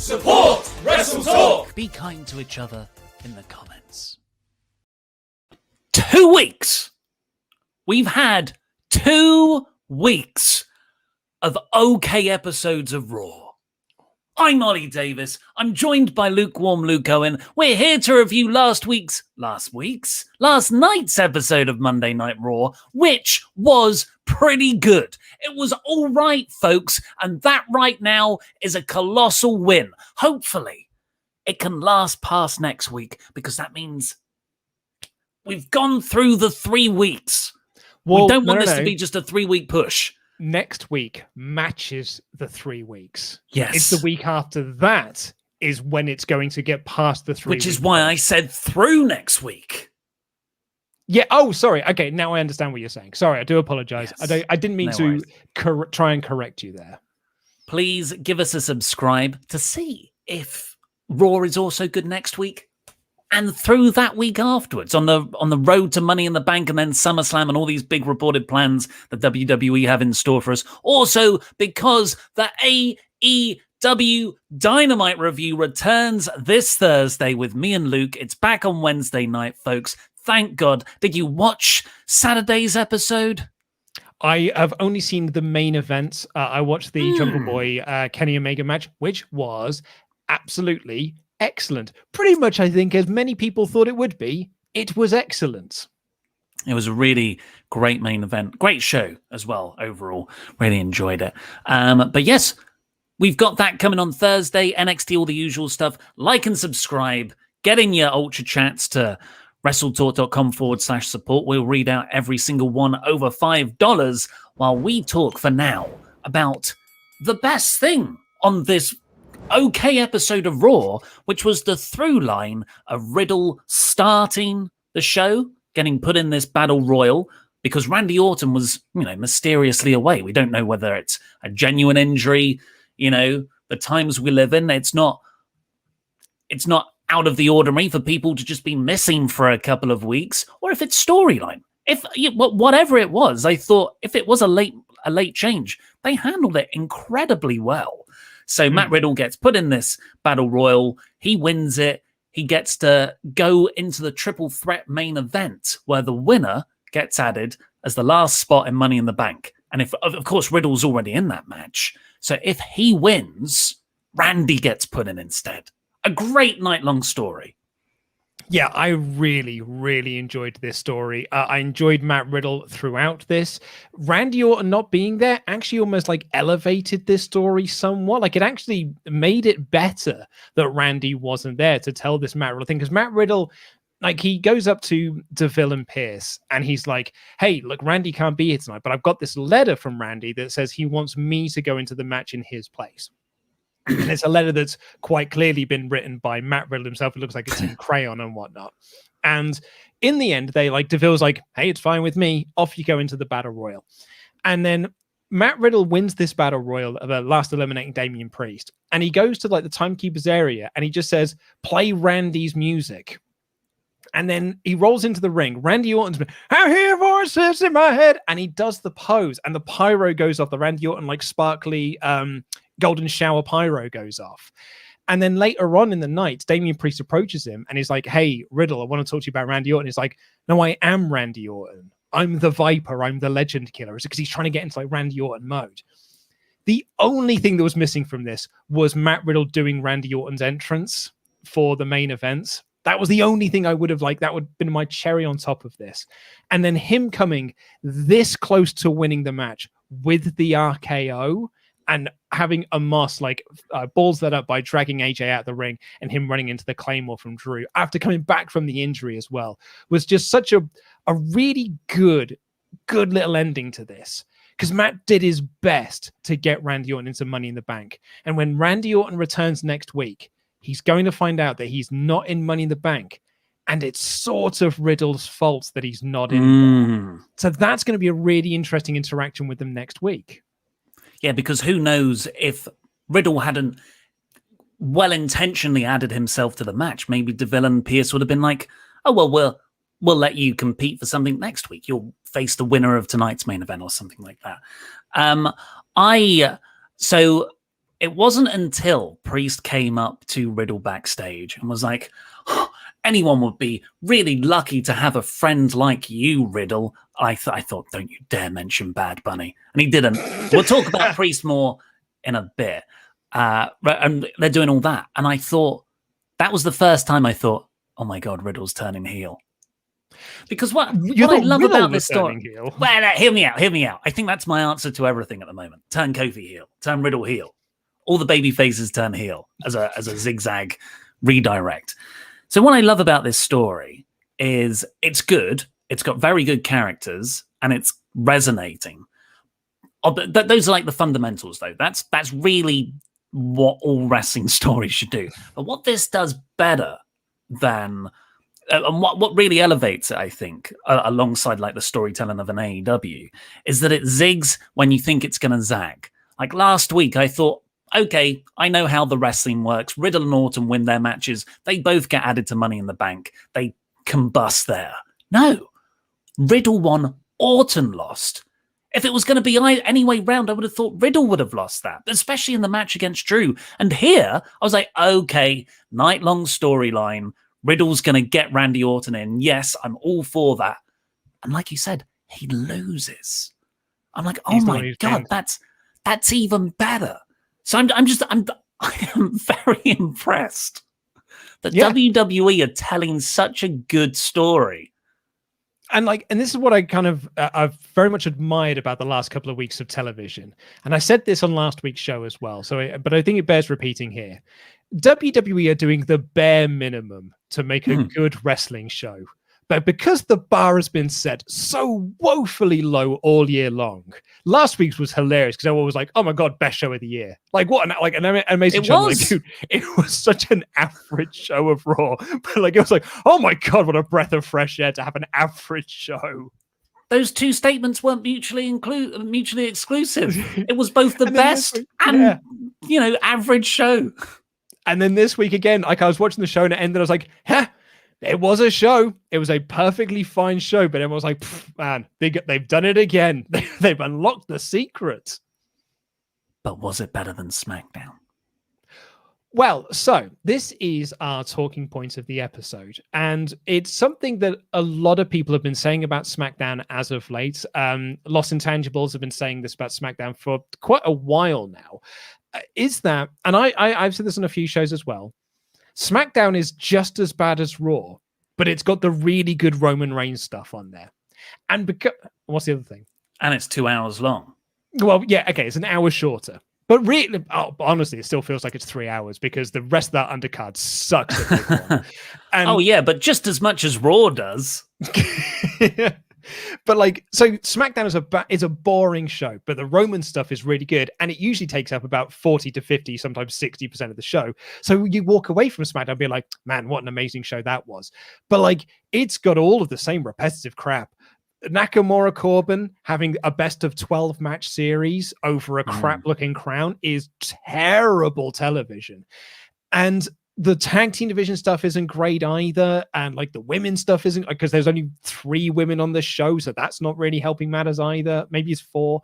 Support WrestleTalk! Be kind to each other in the comments. 2 weeks! We've had 2 weeks of okay episodes of Raw. I'm Ollie Davis. I'm joined by lukewarm Luke Owen. We're here to review last night's episode of Monday Night Raw, which was pretty good. It was all right, folks, and that right now is a colossal win. Hopefully, it can last past next week, because that means we've gone through the 3 weeks. Well, we don't want this to be just a 3-week push. Next week matches the 3 weeks. Yes. It's the week after that is when it's going to get past the 3 weeks. Which is why I said through next week. Yeah. Oh, sorry. Okay. Now I understand what you're saying. Sorry. I do apologize. Yes. I didn't mean to try and correct you there. Please give us a subscribe to see if Raw is also good next week. And through that week afterwards, on the road to Money in the Bank and then SummerSlam and all these big reported plans that WWE have in store for us. Also, because the AEW Dynamite review returns this Thursday with me and Luke. It's back on Wednesday night, folks. Thank God. Did you watch Saturday's episode? I have only seen the main events. I watched the Jungle Boy Kenny Omega match, which was absolutely excellent. Pretty much, I think, as many people thought it would be. It was excellent. It was a really great main event. Great show as well, overall. Really enjoyed it. But yes, we've got that coming on Thursday. NXT, all the usual stuff. Like and subscribe. Get in your Ultrachats to WrestleTalk.com/support. We'll read out every single one over $5 while we talk for now about the best thing on this okay episode of Raw, which was the through line of Riddle starting the show, getting put in this battle royal because Randy Orton was, mysteriously away. We don't know whether it's a genuine injury, the times we live in. It's not out of the ordinary for people to just be missing for a couple of weeks, or if it's storyline. Whatever it was, I thought if it was a late change, they handled it incredibly well. So Matt Riddle gets put in this battle royal. He wins it. He gets to go into the triple threat main event where the winner gets added as the last spot in Money in the Bank. And if, of course, Riddle's already in that match. So if he wins, Randy gets put in instead. A great night-long story. Yeah, I really, really enjoyed this story. I enjoyed Matt Riddle throughout this. Randy Orton not being there actually almost elevated this story somewhat. It actually made it better that Randy wasn't there to tell this Matt Riddle thing. Because Matt Riddle, he goes up to DeVille and Pierce and he's like, hey, look, Randy can't be here tonight, but I've got this letter from Randy that says he wants me to go into the match in his place. And it's a letter that's quite clearly been written by Matt Riddle himself. It looks like it's in crayon and whatnot. And in the end, DeVille's like, hey, it's fine with me. Off you go into the Battle Royal. And then Matt Riddle wins this Battle Royal of last eliminating Damian Priest. And he goes to the timekeeper's area and he just says, play Randy's music. And then he rolls into the ring. Randy Orton's been, I hear voices in my head. And he does the pose and the pyro goes off. The Randy Orton sparkly golden shower pyro goes off. And then later on in the night, Damian Priest approaches him and he's like, hey, Riddle, I want to talk to you about Randy Orton. He's like, no, I am Randy Orton. I'm the Viper. I'm the Legend Killer. It's because he's trying to get into Randy Orton mode. The only thing that was missing from this was Matt Riddle doing Randy Orton's entrance for the main events. That was the only thing I would have that would have been my cherry on top of this. And then him coming this close to winning the match with the RKO and having Amos balls that up by dragging AJ out of the ring and him running into the Claymore from Drew after coming back from the injury as well was just such a really good little ending to this. Because Matt did his best to get Randy Orton into Money in the Bank. And when Randy Orton returns next week, he's going to find out that he's not in Money in the Bank. And it's sort of Riddle's fault that he's not in there. So that's going to be a really interesting interaction with them next week. Yeah, because who knows if Riddle hadn't well-intentionally added himself to the match, maybe DeVille and Pierce would have been like, oh, well, we'll let you compete for something next week. You'll face the winner of tonight's main event or something like that. So it wasn't until Priest came up to Riddle backstage and was like, oh, anyone would be really lucky to have a friend like you, Riddle. I thought, don't you dare mention Bad Bunny. And he didn't. We'll talk about Priest more in a bit. And they're doing all that. And I thought, that was the first time I thought, oh my God, Riddle's turning heel. Because what I love about this story... Well, hear me out. I think that's my answer to everything at the moment. Turn Kofi heel. Turn Riddle heel. All the baby faces turn heel as a zigzag redirect. So what I love about this story is it's good. It's got very good characters and it's resonating. Those are like the fundamentals, though. That's really what all wrestling stories should do. But what this does better than... and what really elevates it, I think, alongside like the storytelling of an AEW, is that it zigs when you think it's going to zag. Like last week, I thought, okay, I know how the wrestling works. Riddle and Orton win their matches. They both get added to Money in the Bank. They combust there. No. Riddle won, Orton lost. If it was going to be any way round, I would have thought Riddle would have lost that, especially in the match against Drew. And here, I was like, okay, night-long storyline. Riddle's going to get Randy Orton in. Yes, I'm all for that. And like you said, he loses. I'm like, oh my God, that's even better. So I am very impressed that WWE are telling such a good story. And this is what I kind of I've very much admired about the last couple of weeks of television. And I said this on last week's show as well. But I think it bears repeating here. WWE are doing the bare minimum to make a good wrestling show. But because the bar has been set so woefully low all year long, last week's was hilarious because everyone was like, "Oh my God, best show of the year!" Like what? An amazing show! Like, dude, it was such an average show of Raw, but it was like, "Oh my God, what a breath of fresh air to have an average show." Those two statements weren't mutually exclusive. It was both the best and average show. And then this week again, I was watching the show and it ended. I was like, "Huh." It was a show. It was a perfectly fine show, but everyone was like, man, they've done it again. They've unlocked the secret. But was it better than SmackDown? Well, so this is our talking point of the episode. And it's something that a lot of people have been saying about SmackDown as of late. Lost Intangibles have been saying this about SmackDown for quite a while now. Is that, and I've said this on a few shows as well, SmackDown is just as bad as Raw, but it's got the really good Roman Reigns stuff on there. And what's the other thing? And it's 2 hours long. Well, yeah, okay, it's an hour shorter. But really, honestly, it still feels like it's 3 hours because the rest of that undercard sucks. And, but just as much as Raw does. But so SmackDown is a boring show, but the Roman stuff is really good, and it usually takes up about 40 to 50, sometimes 60% of the show. So you walk away from SmackDown being like, man, what an amazing show that was. But it's got all of the same repetitive crap. Nakamura Corbin having a best of 12 match series over a crap looking crown is terrible television. And the tag team division stuff isn't great either. And the women's stuff isn't, because there's only 3 women on the show. So that's not really helping matters either. Maybe it's 4.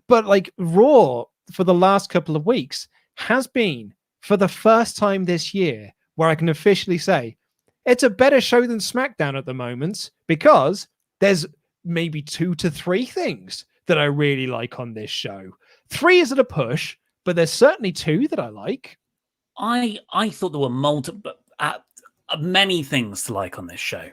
But Raw for the last couple of weeks has been, for the first time this year, where I can officially say it's a better show than SmackDown at the moment, because there's maybe 2 to 3 things that I really like on this show. 3 isn't a push, but there's certainly 2 that I like. I thought there were many things to like on this show.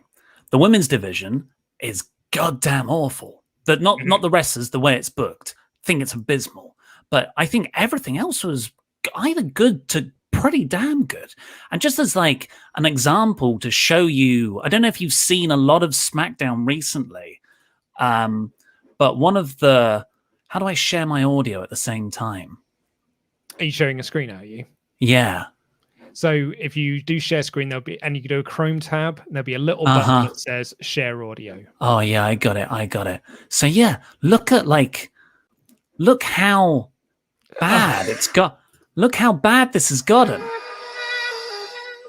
The women's division is goddamn awful. Not the wrestlers, the way it's booked. I think it's abysmal. But I think everything else was either good to pretty damn good. And just as an example to show you, I don't know if you've seen a lot of SmackDown recently, but one of the... How do I share my audio at the same time? Are you sharing a screen, are you? Yeah. So if you do share screen, you can do a Chrome tab, and there'll be a little button that says share audio. Oh yeah, I got it. So yeah, look how bad it's got. Look how bad this has gotten.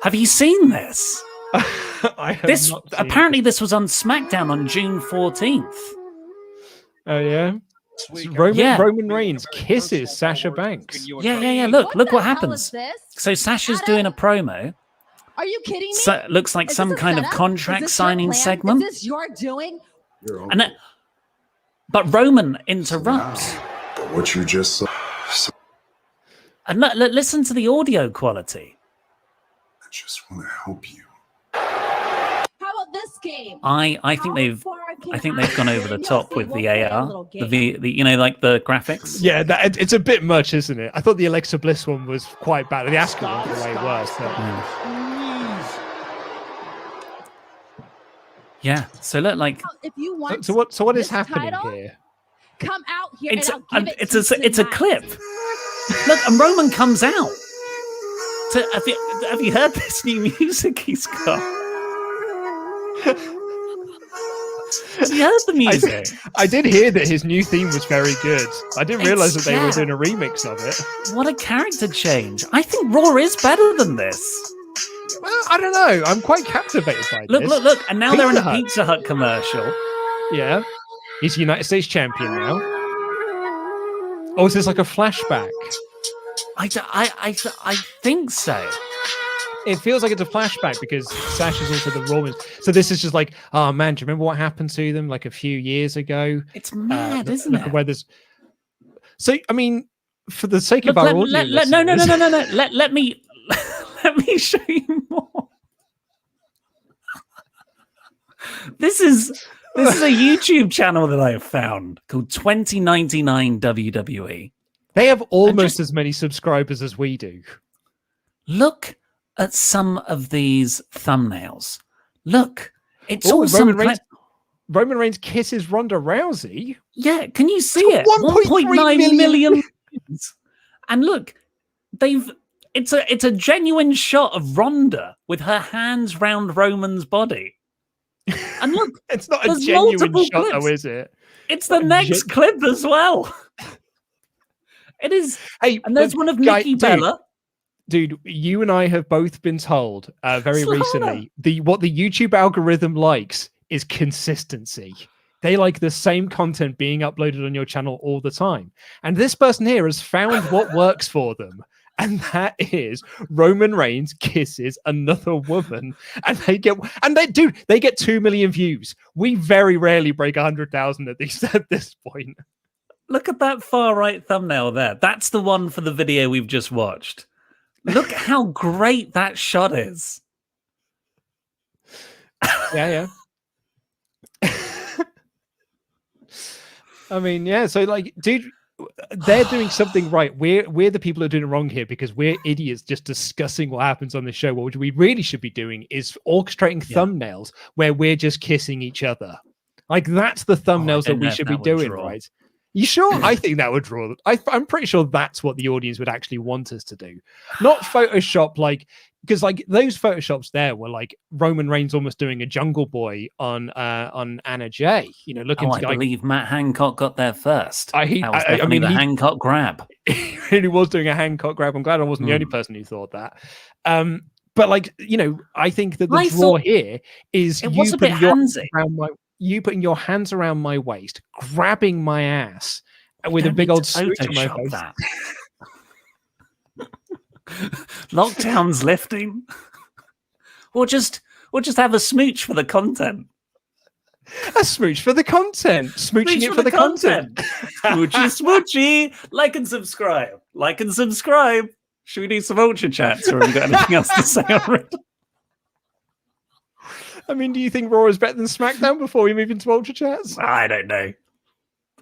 Have you seen this? I have not seen apparently this was on SmackDown on June 14th. Oh yeah. Roman Reigns kisses Sasha Banks. Yeah. Look what happens. So Sasha's doing a promo. Are you kidding me? So it looks like some kind of contract signing segment. Is this your doing? But Roman interrupts. But what you just saw. And listen to the audio quality. I just want to help you. How about this game? I think they've gone over the top with the AR, the like the graphics. Yeah, it's a bit much, isn't it? I thought the Alexa Bliss one was quite bad. The Asuka one was way worse. Yeah. So look, like, if you want so what is happening here? Come out here it's a clip. Look, and Roman comes out. So have you heard this new music he's got? You heard the music? I did hear that his new theme was very good. I didn't realize that they were doing a remix of it. What a character change. I think Raw is better than this. Well, I don't know. I'm quite captivated by this. Look. And now they're in a Pizza Hut commercial. Yeah. He's United States champion now. Oh, is this like a flashback? I think so. It feels like it's a flashback because Sasha's also the Roman. So this is just like, oh man, do you remember what happened to them like a few years ago? It's mad, isn't it? Where there's... So, I mean, for the sake of our audience... No. Let me show you more. This is a YouTube channel that I have found called 2099 WWE. They have almost as many subscribers as we do. Look at some of these thumbnails. Look, it's all Roman Reigns kisses Ronda Rousey. Yeah, can you see it? 1.9 million. And look, it's a genuine shot of Ronda with her hands round Roman's body. And look, it's not a genuine shot, though, is it? It's the next clip as well. It is. Hey, and there's one of Nikki Bella. Dude, you and I have both been told very recently what the YouTube algorithm likes is consistency. They like the same content being uploaded on your channel all the time. And this person here has found what works for them. And that is Roman Reigns kisses another woman. And they get 2 million views. We very rarely break 100,000 at this point. Look at that far right thumbnail there. That's the one for the video we've just watched. Look how great that shot is. Yeah. I mean, yeah. So, like, dude, they're doing something right. We're the people who are doing it wrong here because we're idiots just discussing what happens on the show. What we really should be doing is orchestrating thumbnails where we're just kissing each other. Like, that's the thumbnails that we should be doing, right? You sure? I think that would draw. I'm pretty sure that's what the audience would actually want us to do, not Photoshop because those Photoshops there were like Roman Reigns almost doing a Jungle Boy on Anna Jay. Looking. I believe Matt Hancock got there first. I mean, the Hancock grab. He really was doing a Hancock grab. I'm glad I wasn't the only person who thought that. But I think that the draw here is you putting your hands around my waist, grabbing my ass with a big old smooch on my face. Lockdown's lifting. Or just have a smooch for the content. A smooch for the content. Smooching it for the content. Smoochy. Like and subscribe. Should we do some Ultrachats, or have you got anything else to say on Riddle? I mean, do you think Raw is better than SmackDown before we move into Ultrachats? I don't know.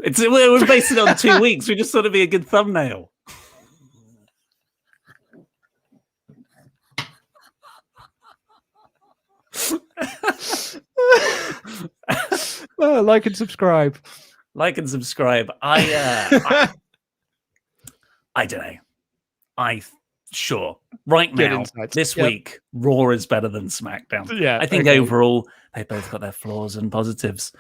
It was based on 2 weeks. We just thought it'd be a good thumbnail. Like and subscribe. I don't know. Right now, this week, Raw is better than SmackDown. Yeah, I think overall, they both got their flaws and positives.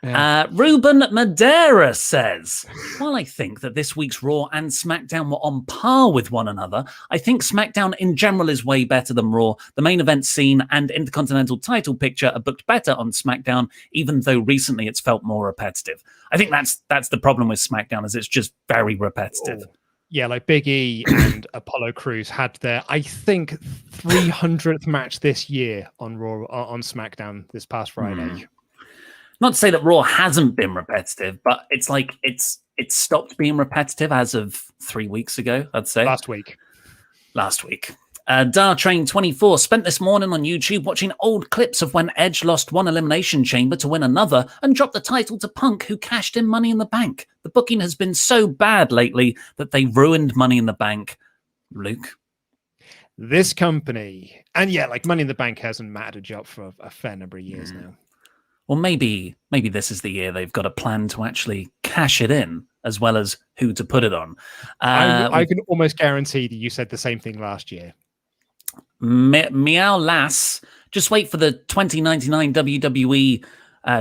Ruben Madeira says, while I think that this week's Raw and SmackDown were on par with one another, I think SmackDown in general is way better than Raw. The main event scene and Intercontinental title picture are booked better on SmackDown, even though recently it's felt more repetitive. I think that's the problem with SmackDown, is it's just very repetitive. Oh. Yeah, like Big E and Apollo Crews had their, I think, 300th match this year on Raw, on SmackDown this past Friday. Not to say that Raw hasn't been repetitive, but it's like it's stopped being repetitive as of 3 weeks ago, I'd say. Last week. Dartrain24 spent this morning on YouTube watching old clips of when Edge lost one Elimination Chamber to win another and dropped the title to Punk, who cashed in Money in the Bank. The booking has been so bad lately that they ruined Money in the Bank. Luke? This company, and yeah, like Money in the Bank hasn't mattered a job for a fair number of years now. Well, maybe this is the year they've got a plan to actually cash it in, as well as who to put it on. I can almost guarantee that you said the same thing last year. Meow Lass, just wait for the 2099 WWE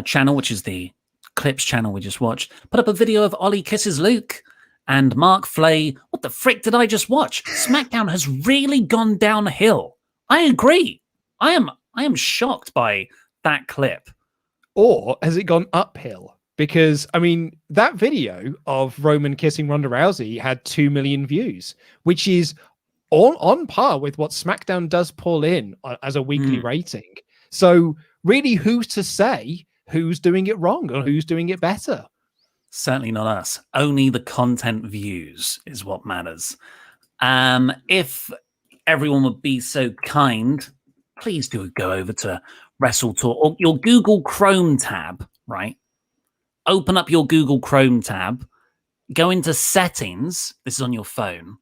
channel, which is the clips channel we just watched, put up a video of Ollie kisses Luke and Mark Flay. What the frick did I just watch? SmackDown has really gone downhill. I agree. I am shocked by that clip. Or has it gone uphill? Because, I mean, that video of Roman kissing Ronda Rousey had 2 million views, which is on par with what SmackDown does pull in as a weekly rating. So really, who's to say who's doing it wrong or who's doing it better? Certainly not us. Only the content views is what matters. If everyone would be so kind, please do go over to WrestleTalk or your Google Chrome tab, right? Open up your Google Chrome tab, go into settings. This is on your phone.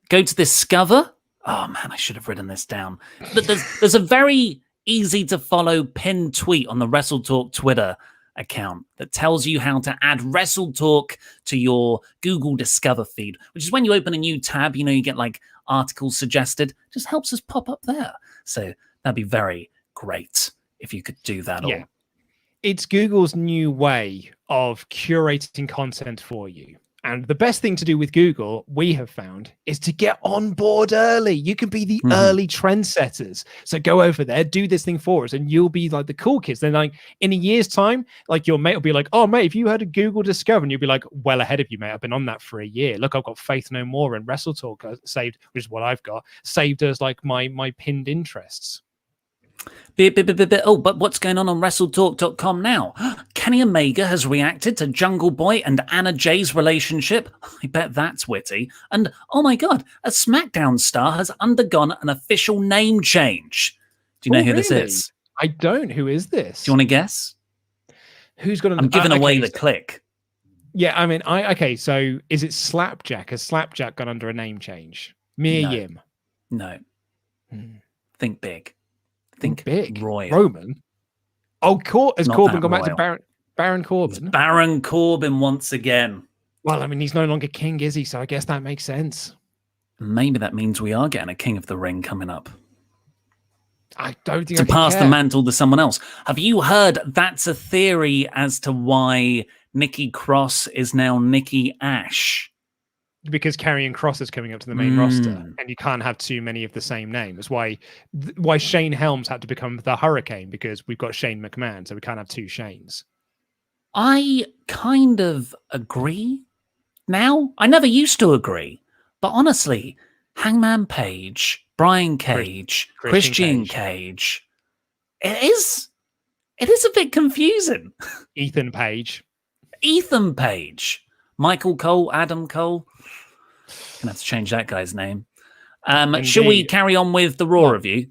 Go to Discover. Oh man, I should have written this down. But there's a very easy to follow pinned tweet on the WrestleTalk Twitter account that tells you how to add WrestleTalk to your Google Discover feed, which is when you open a new tab, you get like articles suggested. Just helps us pop up there. So that'd be very great if you could do that. Yeah. It's Google's new way of curating content for you. And the best thing to do with Google, we have found, is to get on board early. You can be the early trendsetters. So go over there, do this thing for us, and you'll be like the cool kids. Then like in a year's time, like your mate will be like, oh, mate, if you had a Google Discover, and you'll be like, well ahead of you, mate. I've been on that for a year. Look, I've got Faith No More and WrestleTalk saved, which is what I've got, saved as like my pinned interests. Oh, but what's going on WrestleTalk.com now? Kenny Omega has reacted to Jungle Boy and Anna Jay's relationship. I bet that's witty. And oh my God, a SmackDown star has undergone an official name change. Do you know who this is? I don't. Who is this? Do you want to guess? Who's got? I'm giving away the click. Yeah, I mean, okay. So is it Slapjack? Has Slapjack gone under a name change? Mia Yim? No. Think big. Think big. Royal. Roman. Oh, has Corbin gone back to Baron Corbin? It's Baron Corbin once again. Well, I mean, he's no longer king, is he? So I guess that makes sense. Maybe that means we are getting a King of the Ring coming up. I don't think to pass the mantle to someone else. Have you heard that's a theory as to why Nikki Cross is now Nikki Ash? Because Karrion Kross is coming up to the main roster, and you can't have too many of the same name. That's why Shane Helms had to become the Hurricane, because we've got Shane McMahon, so we can't have two Shanes. I kind of agree now. I never used to agree, but honestly, Hangman Page, Brian Cage, Christian Cage, it is a bit confusing. Ethan Page, Michael Cole, Adam Cole. Gonna have to change that guy's name. Shall we carry on with the Raw review?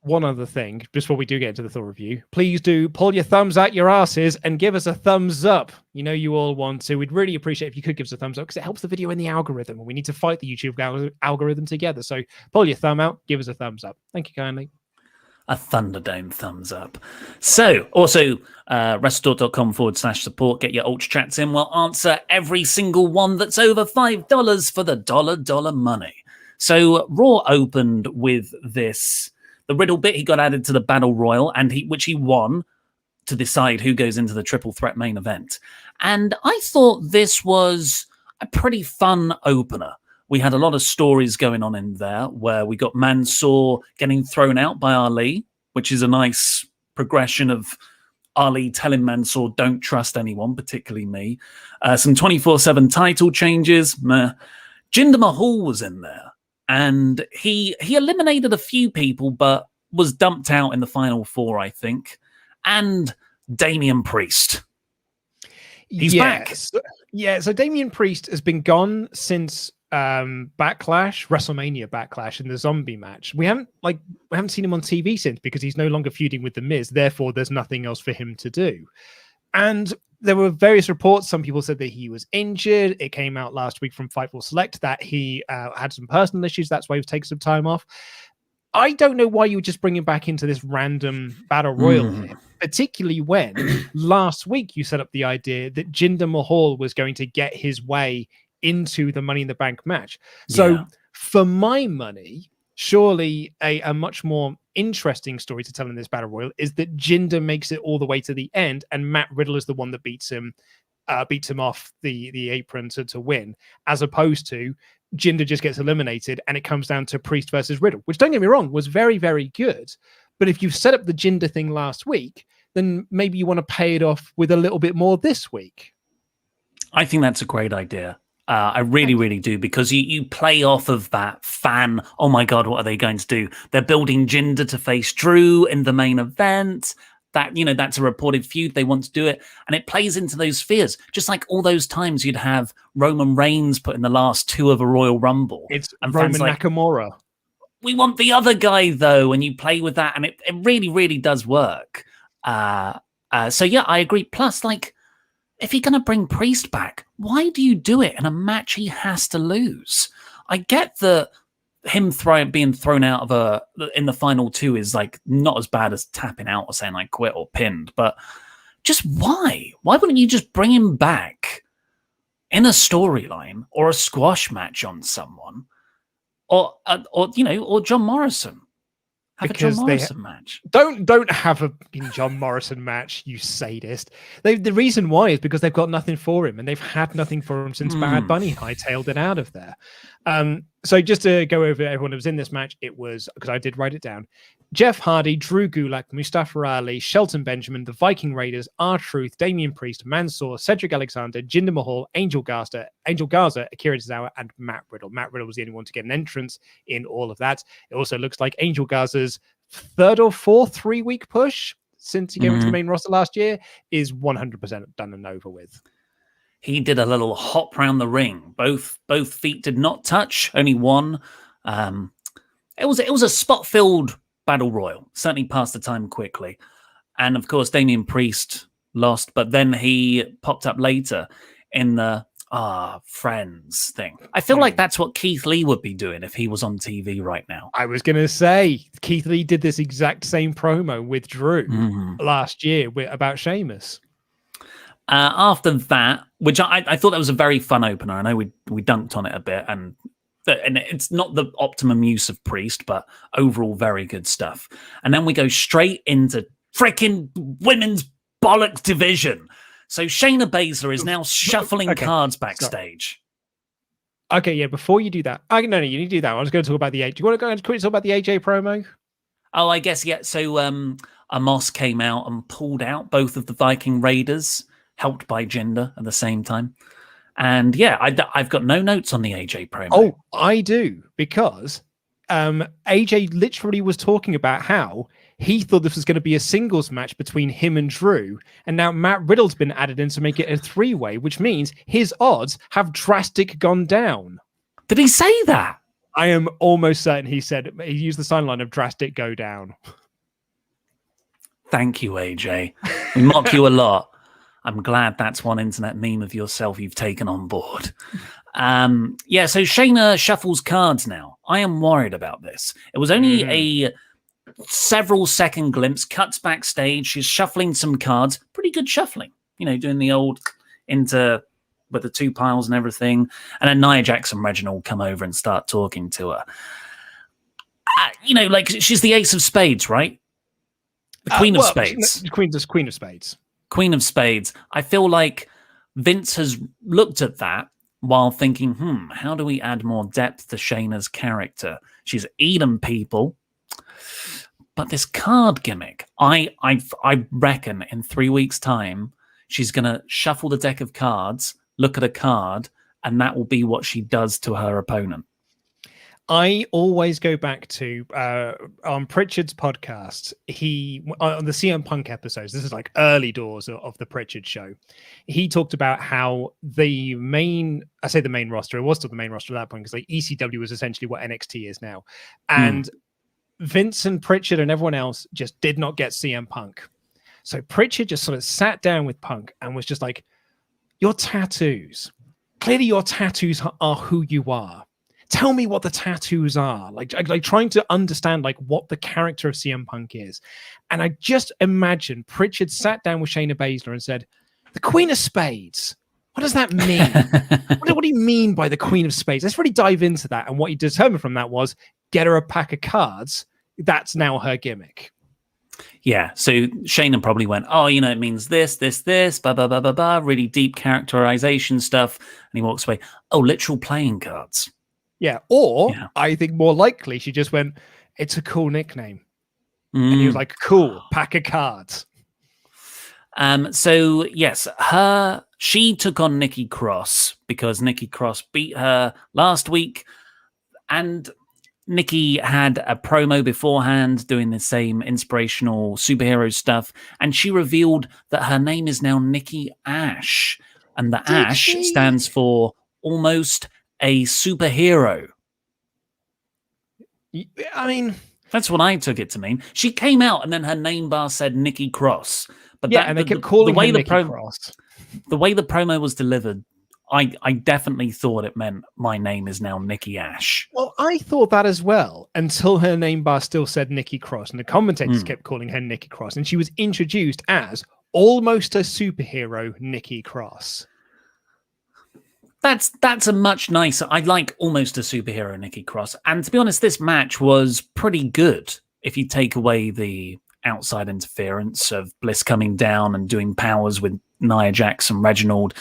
One other thing, before we do get into the Thor review, please do pull your thumbs out your asses and give us a thumbs up. You know you all want to. We'd really appreciate if you could give us a thumbs up, because it helps the video in the algorithm, and we need to fight the YouTube algorithm together. So pull your thumb out, give us a thumbs up. Thank you kindly. A Thunderdome thumbs up. So, also, WrestleTalk.com/support. Get your Ultrachats in. We'll answer every single one that's over $5 for the dollar money. So, Raw opened with this. The Riddle bit, he got added to the Battle Royal, and which he won to decide who goes into the triple threat main event. And I thought this was a pretty fun opener. We had a lot of stories going on in there where we got Mansoor getting thrown out by Ali, which is a nice progression of Ali telling Mansoor, don't trust anyone, particularly me. Some 24/7 title changes. Meh. Jinder Mahal was in there, and he eliminated a few people, but was dumped out in the final four, I think. And Damian Priest. He's back. Yeah, so Damian Priest has been gone since WrestleMania Backlash in the zombie match. We haven't seen him on TV since, because he's no longer feuding with The Miz. Therefore, there's nothing else for him to do. And there were various reports. Some people said that he was injured. It came out last week from Fightful Select that he had some personal issues. That's why he was taking some time off. I don't know why you would just bring him back into this random battle royal here, particularly when last week you set up the idea that Jinder Mahal was going to get his way into the Money in the Bank match. So for my money, surely a much more interesting story to tell in this battle royal is that Jinder makes it all the way to the end, and Matt Riddle is the one that beats him off the apron to win, as opposed to Jinder just gets eliminated and it comes down to Priest versus Riddle, which, don't get me wrong, was very, very good. But if you've set up the Jinder thing last week, then maybe you want to pay it off with a little bit more this week. I think that's a great idea. I really, really do, because you play off of that fan. Oh my God, what are they going to do? They're building Jinder to face Drew in the main event. That's a reported feud. They want to do it. And it plays into those fears. Just like all those times you'd have Roman Reigns put in the last two of a Royal Rumble. It's and Roman Nakamura. We want the other guy, though. And you play with that. And it really, really does work. So, yeah, I agree. Plus, if you're going to bring Priest back, why do you do it in a match he has to lose? I get that him being thrown out of in the final two is not as bad as tapping out or saying I quit or pinned, but just why? Why wouldn't you just bring him back in a storyline or a squash match on someone, or John Morrison? Have a John Morrison match. Don't have a John Morrison match, you sadist. The reason why is because they've got nothing for him, and they've had nothing for him since Bad Bunny hightailed it out of there. So just to go over everyone who was in this match, it was, because I did write it down, Jeff Hardy, Drew Gulak, Mustafa Ali, Shelton Benjamin, the Viking Raiders, R-Truth, Damian Priest, Mansoor, Cedric Alexander, Jinder Mahal, Angel Garza, Akira Tozawa, and Matt Riddle. Matt Riddle was the only one to get an entrance in all of that. It also looks like Angel Garza's third or fourth 3-week push since he came into the main roster last year is 100% done and over with. He did a little hop around the ring. Both feet did not touch, only one. It was a spot-filled battle royal. Certainly passed the time quickly. And of course, Damian Priest lost, but then he popped up later in the friends thing. I feel like that's what Keith Lee would be doing if he was on TV right now. I was going to say, Keith Lee did this exact same promo with Drew last year about Sheamus. After that, which I thought that was a very fun opener. I know we dunked on it a bit, and it's not the optimum use of Priest, but overall very good stuff. And then we go straight into freaking women's bollocks division. So Shayna Baszler is now shuffling cards backstage. Okay, yeah, before you do that, no, you need to do that. I was going to talk about the AJ. Do you want to go and quickly talk about the AJ promo? Oh, I guess, yeah. So Amos came out and pulled out both of the Viking Raiders, helped by Jinder at the same time. And yeah, I've got no notes on the AJ promo. Oh, I do, because AJ literally was talking about how he thought this was going to be a singles match between him and Drew, and now Matt Riddle's been added in to make it a 3-way, which means his odds have drastic gone down. Did he say that? I am almost certain he used the sign line of drastic go down. Thank you, AJ. We mock you a lot. I'm glad that's one internet meme of yourself you've taken on board. Yeah, so Shayna shuffles cards now. I am worried about this. It was only a several second glimpse, cuts backstage. She's shuffling some cards. Pretty good shuffling. Doing the old with the 2 piles and everything. And then Nia Jax and Reginald come over and start talking to her. She's the ace of spades, right? The Queen of Spades. Queen of Spades. Queen of Spades. I feel like Vince has looked at that while thinking, how do we add more depth to Shayna's character? She's eaten people. But this card gimmick, I reckon in 3 weeks' time, she's going to shuffle the deck of cards, look at a card, and that will be what she does to her opponent. I always go back to on Pritchard's podcast, on the CM Punk episodes, this is like early doors of the Pritchard show. He talked about how the main roster, it was still the main roster at that point, because like ECW was essentially what NXT is now. And Vince and Pritchard and everyone else just did not get CM Punk. So Pritchard just sort of sat down with Punk and was just like, your tattoos, clearly your tattoos are who you are. Tell me what the tattoos are. Like trying to understand like what the character of CM Punk is. And I just imagine Pritchard sat down with Shayna Baszler and said, the Queen of Spades. What does that mean? What do you mean by the Queen of Spades? Let's really dive into that. And what he determined from that was get her a pack of cards. That's now her gimmick. Yeah, so Shayna probably went, it means this, blah, blah, blah, blah, blah, really deep characterization stuff. And he walks away, literal playing cards. Yeah, or I think more likely she just went, it's a cool nickname. And he was like, cool, pack of cards. So, yes, she took on Nikki Cross because Nikki Cross beat her last week. And Nikki had a promo beforehand doing the same inspirational superhero stuff. And she revealed that her name is now Nikki Ash. And the Ash stands for almost a superhero. I mean, that's what I took it to mean. She came out and then her name bar said Nikki Cross. But and they kept calling her Nikki Cross. The way the promo was delivered, I definitely thought it meant my name is now Nikki Ash. Well, I thought that as well until her name bar still said Nikki Cross, and the commentators kept calling her Nikki Cross, and she was introduced as almost a superhero Nikki Cross. That's a much nicer. I like almost a superhero Nikki Cross. And to be honest, this match was pretty good if you take away the outside interference of Bliss coming down and doing powers with Nia Jax and Reginald.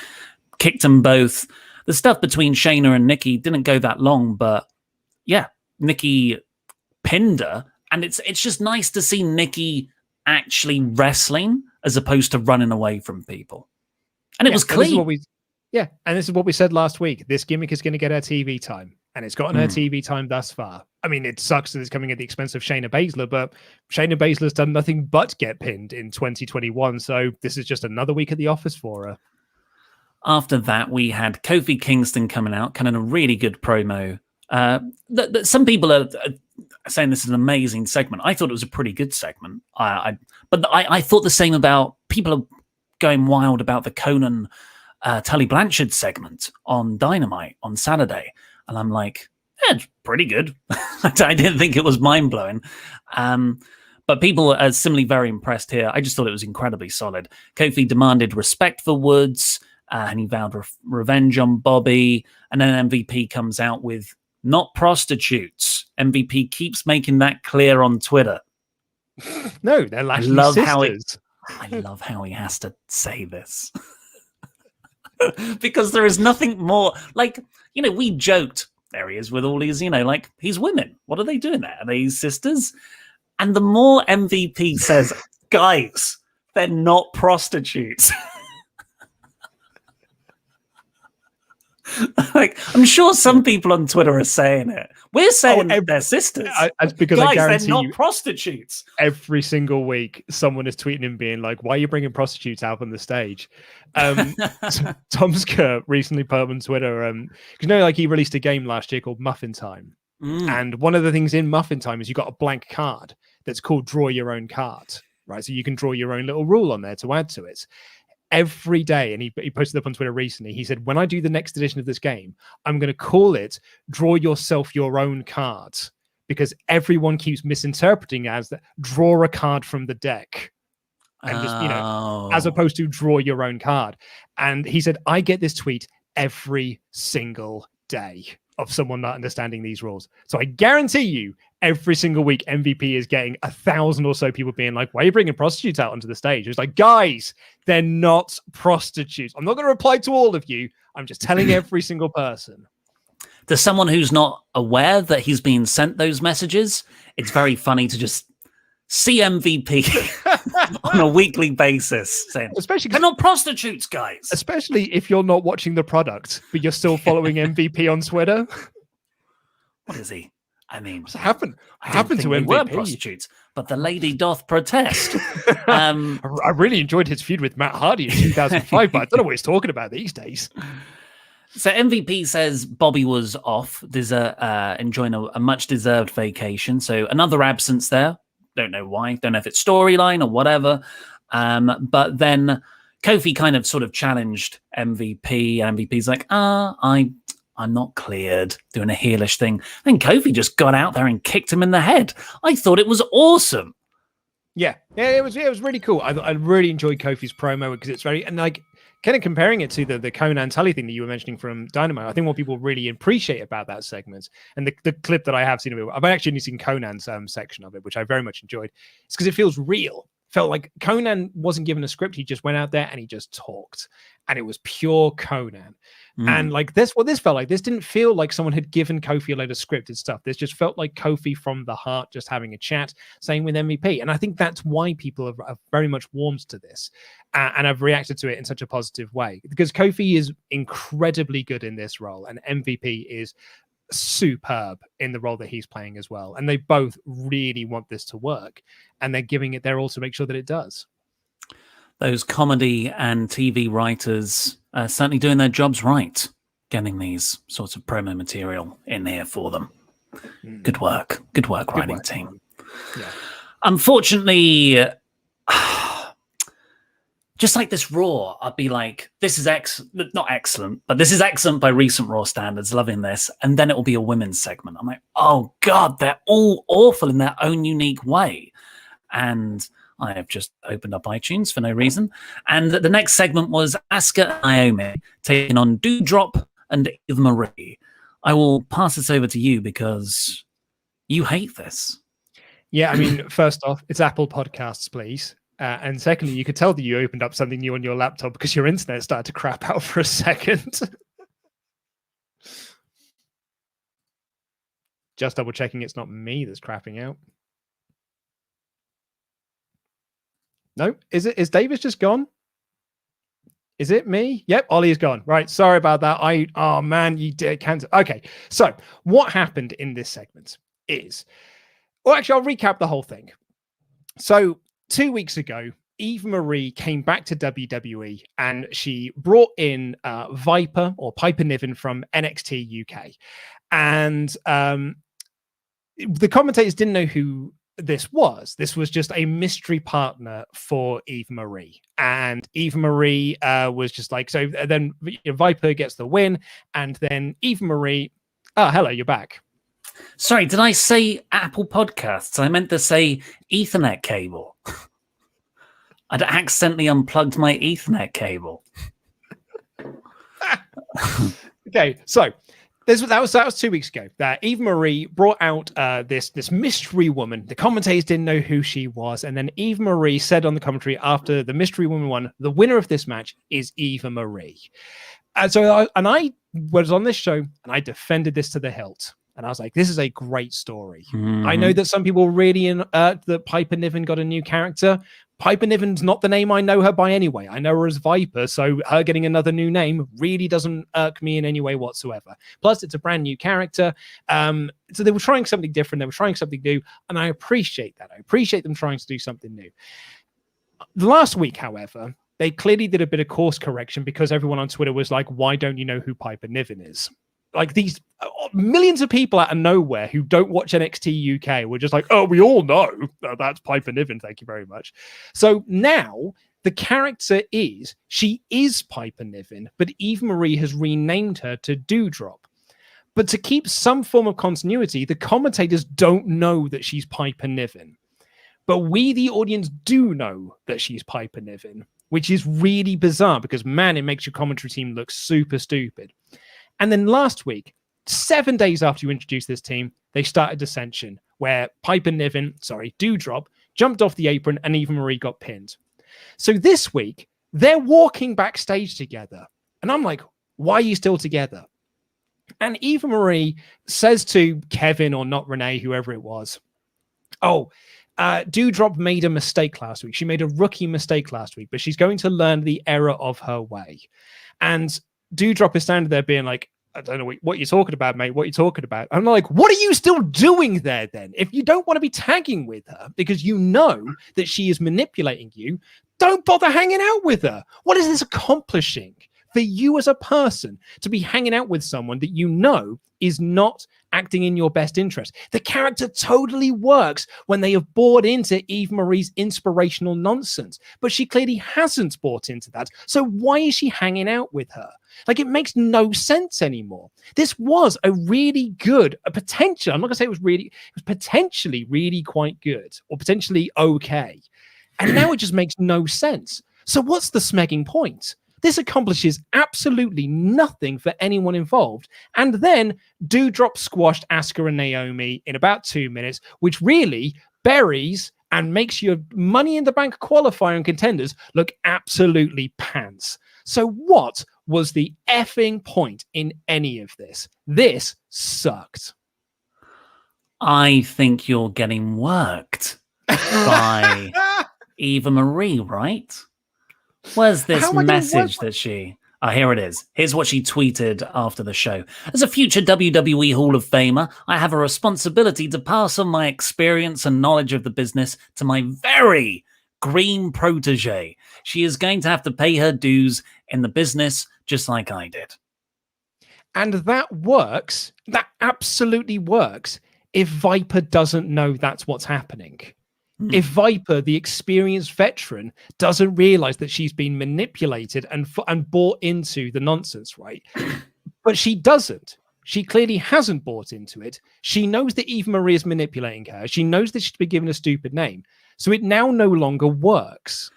Kicked them both. The stuff between Shayna and Nikki didn't go that long, but yeah, Nikki pinned her. And it's just nice to see Nikki actually wrestling as opposed to running away from people. And it was clean. And this is what we said last week. This gimmick is going to get her TV time, and it's gotten her TV time thus far. I mean, it sucks that it's coming at the expense of Shayna Baszler, but Shayna Baszler's done nothing but get pinned in 2021, so this is just another week at the office for her. After that, we had Kofi Kingston coming out, kind of a really good promo. Some people are saying this is an amazing segment. I thought it was a pretty good segment. But I thought the same about people are going wild about the Conan Tully Blanchard segment on Dynamite on Saturday. And I'm like, it's pretty good. I didn't think it was mind-blowing. But people are similarly very impressed here. I just thought it was incredibly solid. Kofi demanded respect for Woods, and he vowed revenge on Bobby. And then MVP comes out with not prostitutes. MVP keeps making that clear on Twitter. No, they're Lashley sisters. I love how he has to say this. Because there is nothing more like, we joked there he is with all these, like he's women. What are they doing there? Are they sisters? And the more MVP says, guys, they're not prostitutes. Like, I'm sure some people on Twitter are saying it. We're saying they're sisters. Because guys, I guarantee they're not prostitutes. Every single week, someone is tweeting and being like, "Why are you bringing prostitutes out on the stage?" Tomska recently put up on Twitter, because like he released a game last year called Muffin Time, and one of the things in Muffin Time is you got a blank card that's called Draw Your Own Card, right? So you can draw your own little rule on there to add to it. Every day, and he posted up on Twitter recently, he said, when I do the next edition of this game, I'm going to call it Draw Yourself Your Own Card, because everyone keeps misinterpreting it as that draw a card from the deck, and just, as opposed to draw your own card. And he said, I get this tweet every single day. of someone not understanding these rules. So I guarantee you, every single week, MVP is getting 1,000 or so people being like, why are you bringing prostitutes out onto the stage? It's like, guys, they're not prostitutes. I'm not going to reply to all of you. I'm just telling every single person. To someone who's not aware that he's being sent those messages, it's very funny to just see MVP on a weekly basis saying, especially they're not prostitutes, guys. Especially if you're not watching the product, but you're still following MVP on Twitter. What is he? I mean, what's happened? Happened to MVP? MVP? Were prostitutes, but the lady doth protest. I really enjoyed his feud with Matt Hardy in 2005, but I don't know what he's talking about these days. So MVP says Bobby was off, enjoying a much-deserved vacation. So another absence there. Don't know why. Don't know if it's storyline or whatever. But then Kofi kind of sort of challenged MVP. MVP's like, I'm not cleared, doing a heelish thing. Then Kofi just got out there and kicked him in the head. I thought it was awesome. Yeah, it was really cool. I really enjoyed Kofi's promo because it's very, and like kind of comparing it to the Conan Tully thing that you were mentioning from Dynamite. I think what people really appreciate about that segment and the clip that I have seen of it, I've actually only seen Conan's section of it, which I very much enjoyed. It's because it feels real. Felt like Conan wasn't given a script. He just went out there and he just talked, and it was pure Conan. And like this felt like. This didn't feel like someone had given Kofi a load of scripted stuff. This just felt like Kofi from the heart, just having a chat. Same with MVP, and I think that's why people have very much warmed to this and have reacted to it in such a positive way, because Kofi is incredibly good in this role, and MVP is superb in the role that he's playing as well. And they both really want this to work, and they're giving it their all to make sure that it does. Those comedy and TV writers are certainly doing their jobs right, getting these sorts of promo material in here for them. Good work. Good work, writing team. Yeah. Unfortunately, just like this Raw, I'd be like, this is not excellent, but this is excellent by recent Raw standards, loving this. And then it will be a women's segment. I'm like, oh God, they're all awful in their own unique way. And I have just opened up iTunes for no reason. And the next segment was Asuka and Naomi taking on Doudrop and Eva Marie. I will pass this over to you because you hate this. Yeah, I mean, first off, it's Apple Podcasts, please. And secondly, you could tell that you opened up something new on your laptop because your internet started to crap out for a second. Just double checking it's not me that's crapping out. No, is Davis just gone? Is it me? Yep, Ollie's gone. Right, sorry about that. Oh man, you did cancel. Okay, so what happened in this segment is, well, actually, I'll recap the whole thing. So 2 weeks ago, Eva Marie came back to WWE and she brought in Viper or Piper Niven from NXT UK. And the commentators didn't know who this was. This was just a mystery partner for Eva Marie. And Eva Marie was just like, so then Viper gets the win. And then Eva Marie, hello, you're back. Sorry, did I say Apple Podcasts? I meant to say Ethernet cable. I'd accidentally unplugged my Ethernet cable. Okay, so that was 2 weeks ago. Eva Marie brought out this mystery woman. The commentators didn't know who she was, and then Eva Marie said on the commentary after the mystery woman won, the winner of this match is Eva Marie. And so I was on this show and I defended this to the hilt. And I was like, this is a great story. Mm-hmm. I know that some people really that Piper Niven got a new character. Piper Niven's not the name I know her by anyway. I know her as Viper, so her getting another new name really doesn't irk me in any way whatsoever. Plus, it's a brand new character. So they were trying something different. They were trying something new, and I appreciate that. I appreciate them trying to do something new. Last week, however, they clearly did a bit of course correction because everyone on Twitter was like, why don't you know who Piper Niven is? Like these millions of people out of nowhere who don't watch NXT UK were just like, oh, we all know that's Piper Niven. Thank you very much. So now the character she is Piper Niven, but Eva Marie has renamed her to Doudrop. But to keep some form of continuity, the commentators don't know that she's Piper Niven. But we, the audience, do know that she's Piper Niven, which is really bizarre because, man, it makes your commentary team look super stupid. And then last week, 7 days after you introduced this team, they started Dissension, where Doudrop jumped off the apron and Eva Marie got pinned. So this week, they're walking backstage together. And I'm like, why are you still together? And Eva Marie says to Kevin, or not Renee, whoever it was, Doudrop made a mistake last week. She made a rookie mistake last week, but she's going to learn the error of her way. And Doudrop is standing there being like, I don't know what you're talking about, mate. What are you talking about? I'm like, what are you still doing there then? If you don't want to be tagging with her because you know that she is manipulating you, don't bother hanging out with her. What is this accomplishing for you as a person to be hanging out with someone that you know is not acting in your best interest? The character totally works when they have bought into Eva Marie's inspirational nonsense, but she clearly hasn't bought into that. So why is she hanging out with her? Like, it makes no sense anymore. This was a really good, potential. I'm not gonna say it was potentially really quite good or potentially okay. And now it just makes no sense. So what's the smegging point? This accomplishes absolutely nothing for anyone involved. And then Doudrop squashed Asuka and Naomi in about 2 minutes, which really buries and makes your Money in the Bank qualifier and contenders look absolutely pants. So what was the effing point in any of this? This sucked. I think you're getting worked by Eva Marie, right? Where's this message that she... Oh, here it is. Here's what she tweeted after the show. As a future WWE Hall of Famer, I have a responsibility to pass on my experience and knowledge of the business to my very green protege. She is going to have to pay her dues in the business just like I did. And that works. That absolutely works if Viper doesn't know that's what's happening. If Viper, the experienced veteran, doesn't realize that she's been manipulated and bought into the nonsense, right? But she doesn't. She clearly hasn't bought into it. She knows that Eva Marie is manipulating her. She knows that she's been given a stupid name. So it now no longer works.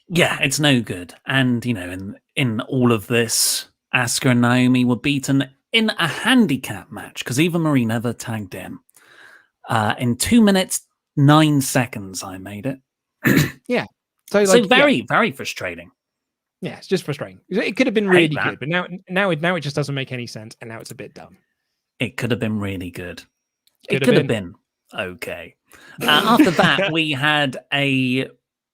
Yeah, it's no good. And, you know, in all of this, Asuka and Naomi were beaten in a handicap match because Eva Marie never tagged in. In 2 minutes, 9 seconds, I made it. Yeah. So very frustrating. Yeah, it's just frustrating. It could have been really good, but now it just doesn't make any sense, and now it's a bit dumb. It could have been really good. It could have been okay. After that, we had a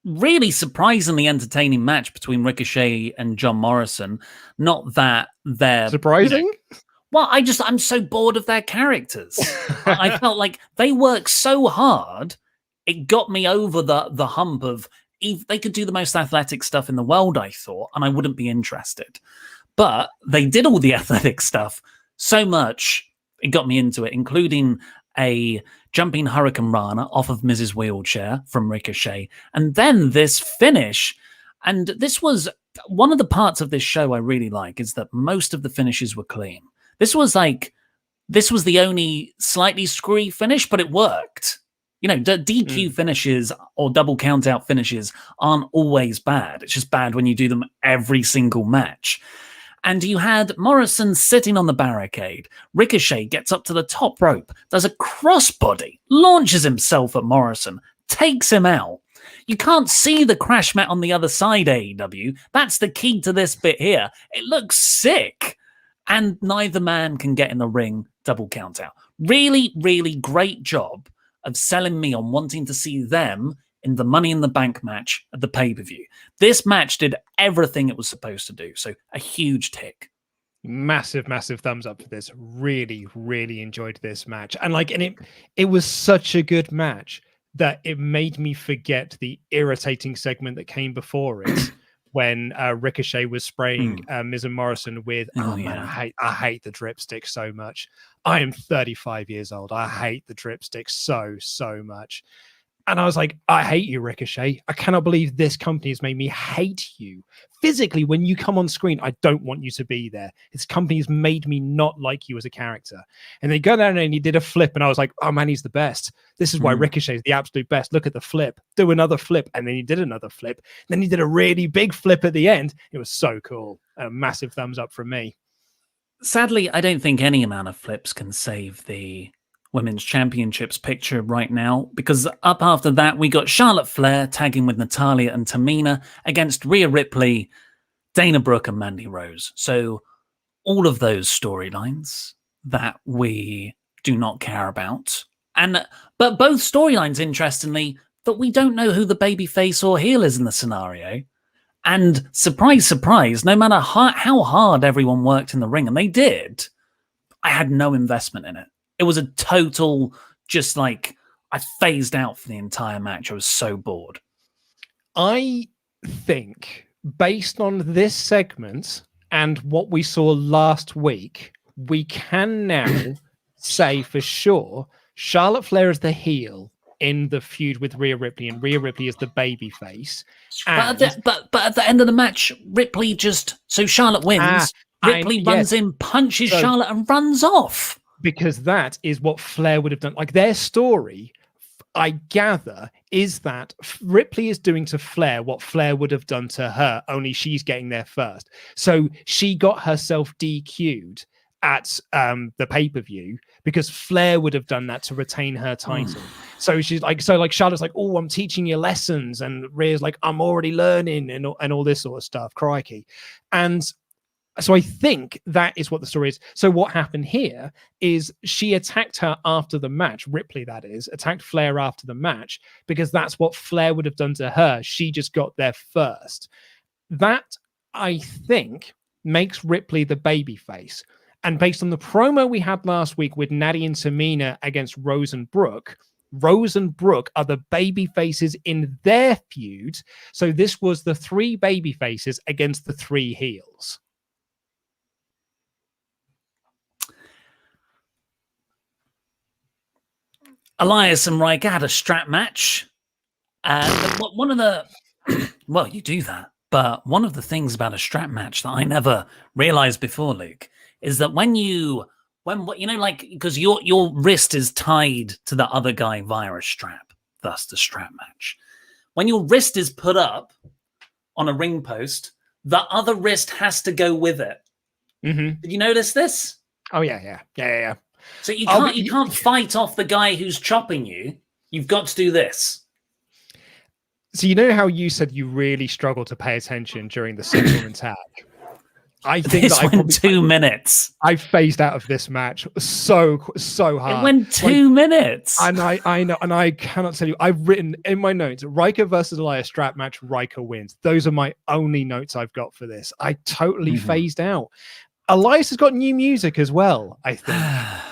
really surprisingly entertaining match between Ricochet and John Morrison. Not that they're... Surprising? You know, well, I'm so bored of their characters. I felt like they work so hard. It got me over the hump of they could do the most athletic stuff in the world, I thought, and I wouldn't be interested. But they did all the athletic stuff so much, it got me into it, including a jumping Hurricane Rana off of Mrs. Wheelchair from Ricochet. And then this finish. And this was one of the parts of this show I really like, is that most of the finishes were clean. This was the only slightly screwy finish, but it worked. You know, DQ finishes or double count out finishes aren't always bad. It's just bad when you do them every single match. And you had Morrison sitting on the barricade. Ricochet gets up to the top rope, does a crossbody, launches himself at Morrison, takes him out. You can't see the crash mat on the other side, AEW. That's the key to this bit here. It looks sick. And neither man can get in the ring, double count out. Really, really great job of selling me on wanting to see them in the Money in the Bank match at the pay-per-view. This match did everything it was supposed to do. So a huge tick. Massive thumbs up for this. Really, really enjoyed this match. And it was such a good match that it made me forget the irritating segment that came before it. When Ricochet was spraying Miz and Morrison with, man, I hate the dripstick so much. I am 35 years old. I hate the dripstick so much. And I was like, I hate you, Ricochet. I cannot believe this company has made me hate you. Physically, when you come on screen, I don't want you to be there. This company has made me not like you as a character. And they go down there and he did a flip. And I was like, oh man, he's the best. This is why Ricochet is the absolute best. Look at the flip. Do another flip. And then he did another flip. Then he did a really big flip at the end. It was so cool. A massive thumbs up from me. Sadly, I don't think any amount of flips can save the Women's Championships picture right now, because up after that, we got Charlotte Flair tagging with Natalya and Tamina against Rhea Ripley, Dana Brooke, and Mandy Rose. So all of those storylines that we do not care about. But both storylines, interestingly, that we don't know who the babyface or heel is in the scenario. And surprise, surprise, no matter how hard everyone worked in the ring, and they did, I had no investment in it. It was a total, just like, I phased out for the entire match. I was so bored. I think, based on this segment and what we saw last week, we can now say for sure Charlotte Flair is the heel in the feud with Rhea Ripley, and Rhea Ripley is the baby face. But at the end of the match, Ripley so Charlotte wins. Ripley runs in, punches Charlotte, and runs off. Because that is what Flair would have done. Like, their story, I gather, is that Ripley is doing to Flair what Flair would have done to her, only she's getting there first. So she got herself DQ'd at the pay-per-view because Flair would have done that to retain her title. So she's like, Charlotte's like, oh, I'm teaching you lessons, and Rhea's like, I'm already learning, and all this sort of stuff. Crikey. And so I think that is what the story is. So what happened here is she attacked her after the match, Ripley that is, attacked Flair after the match, because that's what Flair would have done to her. She just got there first. That, I think, makes Ripley the babyface. And based on the promo we had last week with Natty and Tamina against Rose and Brooke are the baby faces in their feud. So this was the 3 baby faces against the 3 heels. Elias and Riker had a strap match. One of the... Well, you do that. But one of the things about a strap match that I never realized before, Luke, is that because your wrist is tied to the other guy via a strap, thus the strap match. When your wrist is put up on a ring post, the other wrist has to go with it. Mm-hmm. Did you notice this? Oh yeah. So you can't fight off the guy who's chopping you. You've got to do this. So you know how you said you really struggled to pay attention during the 6-woman tag? I think this went 2 minutes. I phased out of this match so hard. It went 2 minutes. And I know, and I cannot tell you, I've written in my notes, Riker versus Elias strap match, Riker wins. Those are my only notes I've got for this. I totally phased out. Elias has got new music as well, I think,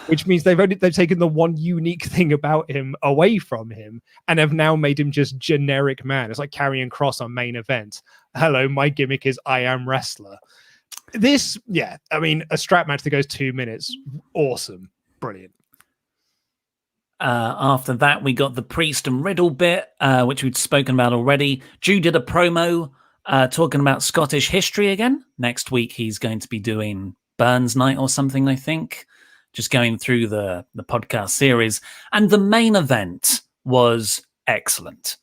which means they've taken the one unique thing about him away from him and have now made him just generic man. It's like Karrion Kross on Main Event. Hello, my gimmick is I am wrestler. This, a strap match that goes 2 minutes. Awesome. Brilliant. After that, we got the Priest and Riddle bit, which we'd spoken about already. Drew did a promo talking about Scottish history again. Next week, he's going to be doing Burns Night or something, I think. Just going through the podcast series. And the main event was excellent.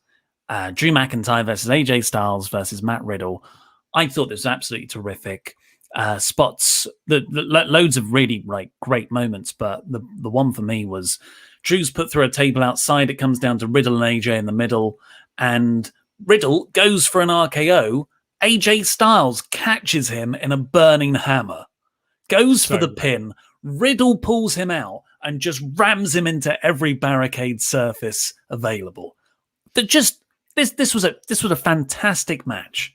Drew McIntyre versus AJ Styles versus Matt Riddle. I thought this was absolutely terrific. Spots, loads of really great moments, but the one for me was Drew's put through a table outside. It comes down to Riddle and AJ in the middle, and Riddle goes for an RKO. AJ Styles catches him in a burning hammer, goes for the pin. Riddle pulls him out and just rams him into every barricade surface available. This was a fantastic match.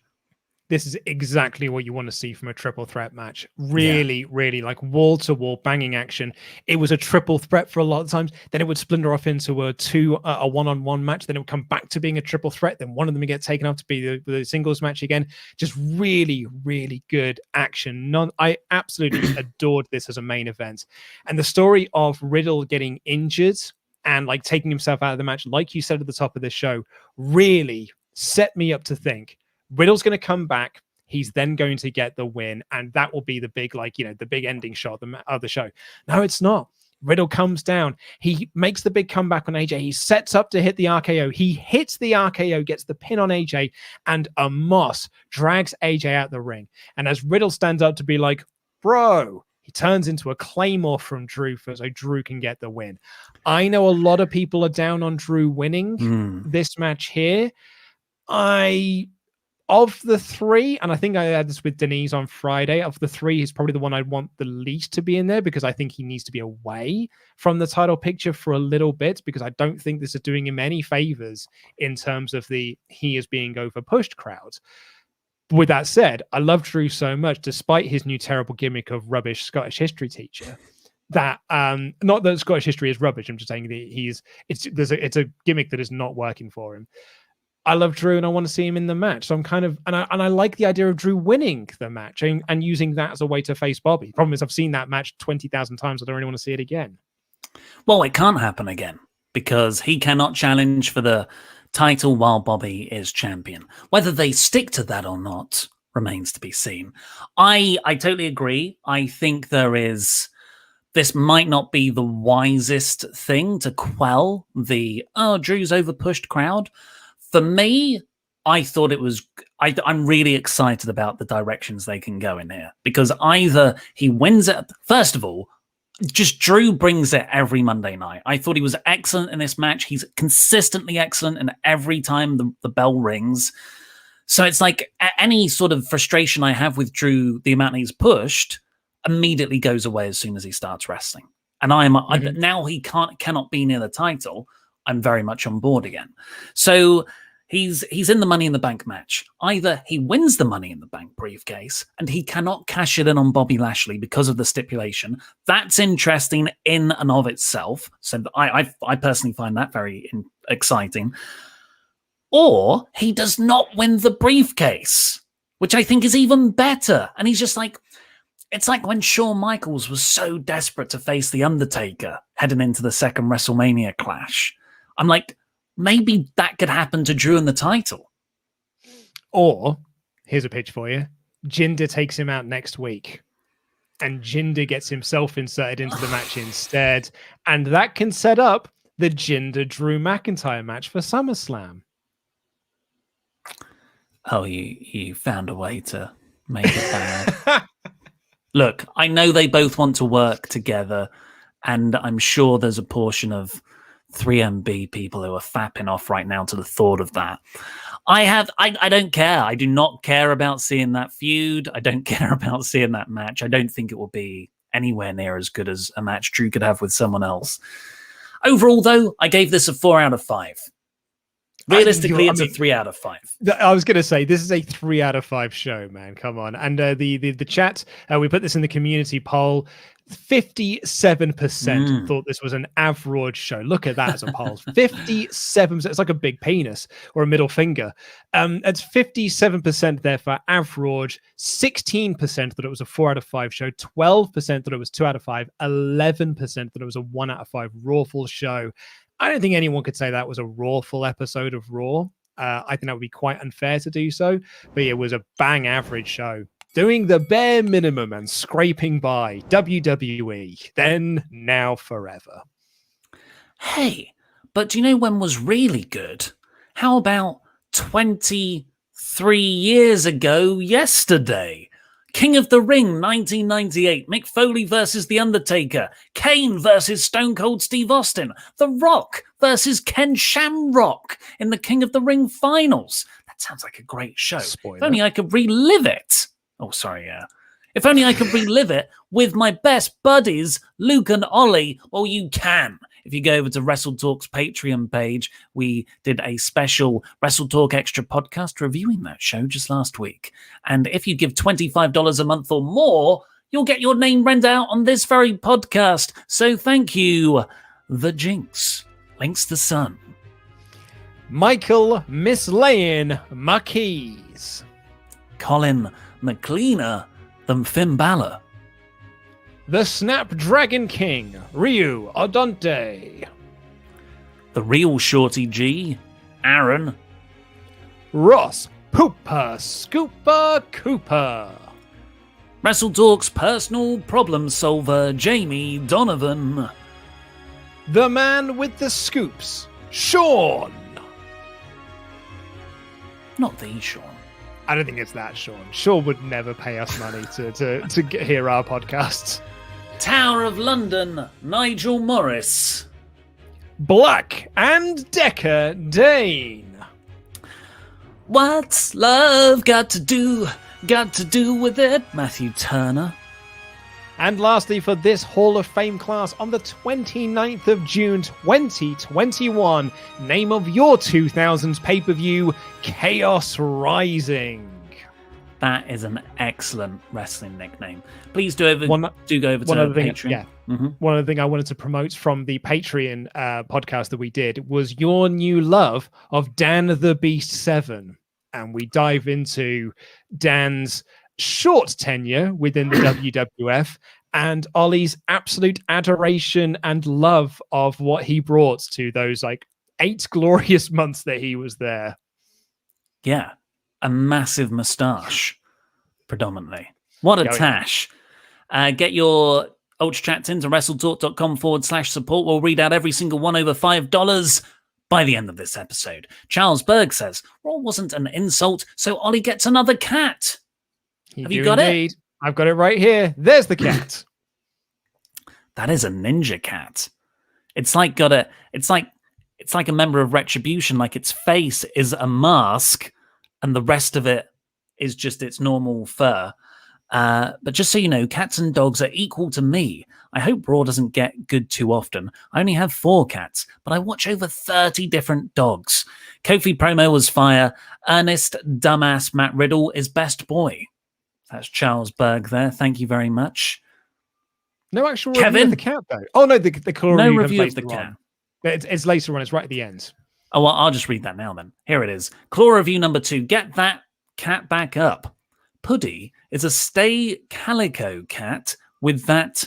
This is exactly what you want to see from a triple threat match. Really, really like wall to wall banging action. It was a triple threat for a lot of times. Then it would splinter off into a one-on-one match. Then it would come back to being a triple threat. Then one of them would get taken off to be the singles match again. Just really, really good action. I absolutely adored this as a main event. And the story of Riddle getting injured and taking himself out of the match, like you said at the top of this show, really set me up to think Riddle's going to come back. He's then going to get the win, and that will be the big, the big ending shot of the show. No, it's not. Riddle comes down. He makes the big comeback on AJ. He sets up to hit the RKO. He hits the RKO, gets the pin on AJ, and Amos drags AJ out the ring. And as Riddle stands up to be like, bro, He turns into a Claymore from Drew so Drew can get the win. I know a lot of people are down on Drew winning this match here. Of the three, and I think I had this with Denise on Friday, of the three, he's probably the one I'd want the least to be in there because I think he needs to be away from the title picture for a little bit because I don't think this is doing him any favors in terms of he is being over-pushed crowd. With that said, I love Drew so much, despite his new terrible gimmick of rubbish Scottish history teacher, that not that Scottish history is rubbish, I'm just saying that it's a gimmick that is not working for him. I love Drew and I want to see him in the match. So I'm I like the idea of Drew winning the match and using that as a way to face Bobby. Problem is I've seen that match 20,000 times. I don't really want to see it again. Well, it can't happen again because he cannot challenge for the title while Bobby is champion. Whether they stick to that or not remains to be seen. I totally agree. I think this might not be the wisest thing to quell the, Drew's overpushed crowd. For me, I thought it was... I'm really excited about the directions they can go in here. Because either he wins it... First of all, just Drew brings it every Monday night. I thought he was excellent in this match. He's consistently excellent and every time the bell rings. So it's like any sort of frustration I have with Drew, the amount he's pushed, immediately goes away as soon as he starts wrestling. And now he cannot be near the title. I'm very much on board again. So he's in the Money in the Bank match. Either he wins the Money in the Bank briefcase and he cannot cash it in on Bobby Lashley because of the stipulation. That's interesting in and of itself. So I personally find that very exciting. Or he does not win the briefcase, which I think is even better. And he's just like, it's like when Shawn Michaels was so desperate to face The Undertaker heading into the second WrestleMania clash. I'm like, maybe that could happen to Drew in the title. Or, here's a pitch for you. Jinder takes him out next week. And Jinder gets himself inserted into the match instead. And that can set up the Jinder-Drew McIntyre match for SummerSlam. Oh, you found a way to make it bad. Look, I know they both want to work together. And I'm sure there's a portion of 3MB people who are fapping off right now to the thought of that. I don't care. I do not care about seeing that feud. I don't care about seeing that match. I don't think it will be anywhere near as good as a match Drew could have with someone else. Overall, though, I gave this a 4 out of 5. Realistically, it's a 3 out of 5. I was going to say, this is a 3 out of 5 show, man. Come on. And the chat, we put this in the community poll. 57% thought this was an average show. Look at that as a poll. 57%. It's like a big penis or a middle finger. It's 57% there for average. 16% thought it was a 4 out of 5 show. 12% thought it was 2 out of 5. 11% thought it was a 1 out of 5 Rawful show. I don't think anyone could say that was a Rawful episode of Raw. I think that would be quite unfair to do so. But it was a bang average show. Doing the bare minimum and scraping by. WWE. Then, now, forever. Hey, but do you know when was really good? How about 23 years ago yesterday? King of the Ring, 1998. Mick Foley versus The Undertaker. Kane versus Stone Cold Steve Austin. The Rock versus Ken Shamrock in the King of the Ring finals. That sounds like a great show. Spoiler. If only I could relive it. Oh, sorry, yeah. If only I could relive it with my best buddies, Luke and Ollie. Well, you can. If you go over to WrestleTalk's Patreon page, we did a special WrestleTalk Extra podcast reviewing that show just last week. And if you give $25 a month or more, you'll get your name read out on this very podcast. So thank you, The Jinx. Links to Sun. Michael Mislayin Marquise. Colin McLeaner than Finn Balor. The Snapdragon King, Ryu Odonte. The real Shorty G, Aaron. Ross Pooper Scooper Cooper. WrestleTalk's personal problem solver, Jamie Donovan. The man with the scoops, Sean. Not the Sean. I don't think it's that Sean. Sean would never pay us money to hear our podcasts. Tower of London, Nigel Morris. Black and Decker Dane. What's love got to do with it? Matthew Turner. And lastly, for this Hall of Fame class on the 29th of June 2021, name of your 2000s pay-per-view, Chaos Rising. That is an excellent wrestling nickname. Please do go over to Patreon. Yeah. Mm-hmm. One other thing I wanted to promote from the Patreon podcast that we did was your new love of Dan the Beast 7. And we dive into Dan's short tenure within the WWF and Ollie's absolute adoration and love of what he brought to those 8 glorious months that he was there. Yeah. A massive moustache, predominantly. What a tash. Get your Ultrachats into WrestleTalk.com/support. We'll read out every single one over $5 by the end of this episode. Charles Berg says, Raw wasn't an insult, so Ollie gets another cat. Have you got it? I've got it right here. There's the cat. That is a ninja cat. It's like a member of Retribution, like its face is a mask and the rest of it is just its normal fur. But just so you know, cats and dogs are equal to me. I hope Raw doesn't get good too often. I only have 4 cats, but I watch over 30 different dogs. Kofi promo was fire. Ernest dumbass Matt Riddle is best boy. That's Charles Berg there. Thank you very much. No actual review of the cat, though. Oh, no, the Claw no review of the cat. It's later on. It's right at the end. Oh, well, I'll just read that now then. Here it is. Claw review number 2. Get that cat back up. Puddy is a stay calico cat with that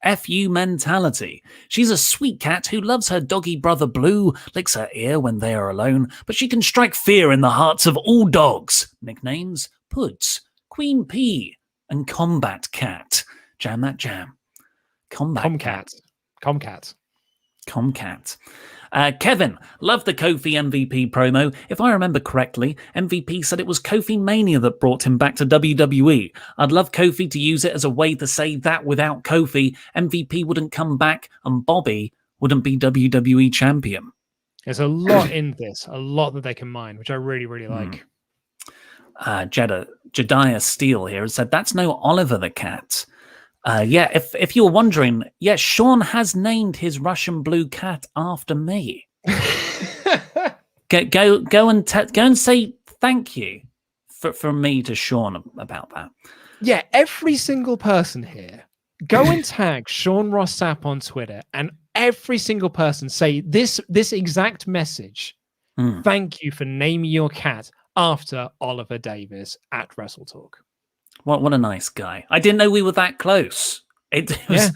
FU mentality. She's a sweet cat who loves her doggy brother Blue, licks her ear when they are alone, but she can strike fear in the hearts of all dogs. Nicknames, Puds, Queen P, and Combat Cat. Jam that jam. Comcat. Kevin, love the Kofi MVP promo. If I remember correctly, MVP said it was Kofi Mania that brought him back to WWE. I'd love Kofi to use it as a way to say that without Kofi, MVP wouldn't come back and Bobby wouldn't be WWE champion. There's a lot in this, a lot that they can mine, which I really, really like. Jediah Steele here has said, that's no Oliver the cat. Yeah, if you were wondering, yeah, Sean has named his Russian blue cat after me. Go and say thank you from me to Sean about that. Yeah, every single person here, go and tag Sean Ross Sapp on Twitter, and every single person say this exact message. Thank you for naming your cat after Oliver Davis at WrestleTalk. What a nice guy. I didn't know we were that close. It was. Yeah.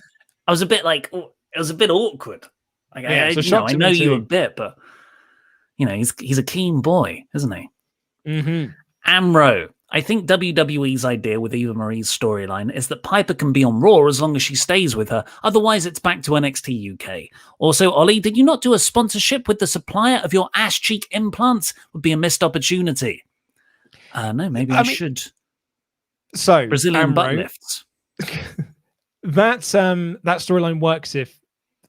I was a bit it was a bit awkward. I know you a bit, but he's a keen boy, isn't he? Mm-hmm. Amro. I think WWE's idea with Eva Marie's storyline is that Piper can be on Raw as long as she stays with her. Otherwise, it's back to NXT UK. Also, Ollie, did you not do a sponsorship with the supplier of your ass cheek implants? Would be a missed opportunity. No, maybe I should. So Brazilian butt lifts. that storyline works if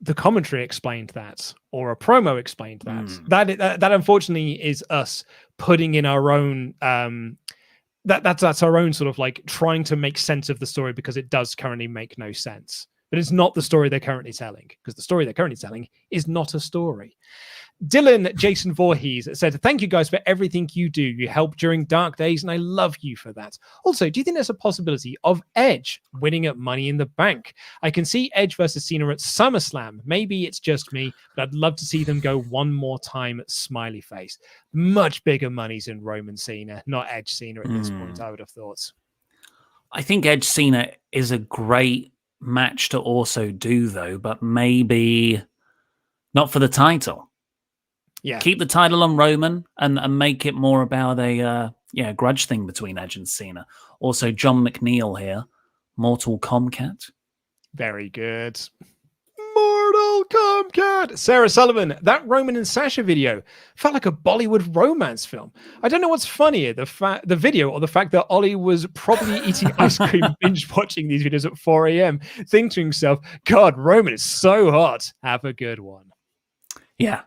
the commentary explained that or a promo explained that. That unfortunately is us putting in our own that's our own sort of trying to make sense of the story because it does currently make no sense. But it's not the story they're currently telling because the story they're currently telling is not a story. Dylan Jason Voorhees said, thank you guys for everything you do. You help during dark days, and I love you for that. Also, do you think there's a possibility of Edge winning at Money in the Bank? I can see Edge versus Cena at SummerSlam. Maybe it's just me, but I'd love to see them go one more time, smiley face. Much bigger monies in Roman Cena, not Edge Cena at this point, I would have thought. I think Edge Cena is a great match to also do, though, but maybe not for the title. Yeah, keep the title on Roman and make it more about a grudge thing between Edge and Cena. Also, John McNeil here, Mortal Kombat. Very good. Mortal Kombat. God. Sarah Sullivan, that Roman and Sasha video felt like a Bollywood romance film. I don't know what's funnier, the video or the fact that Ollie was probably eating ice cream, binge watching these videos at 4 a.m., thinking to himself, God, Roman is so hot. Have a good one. Yeah.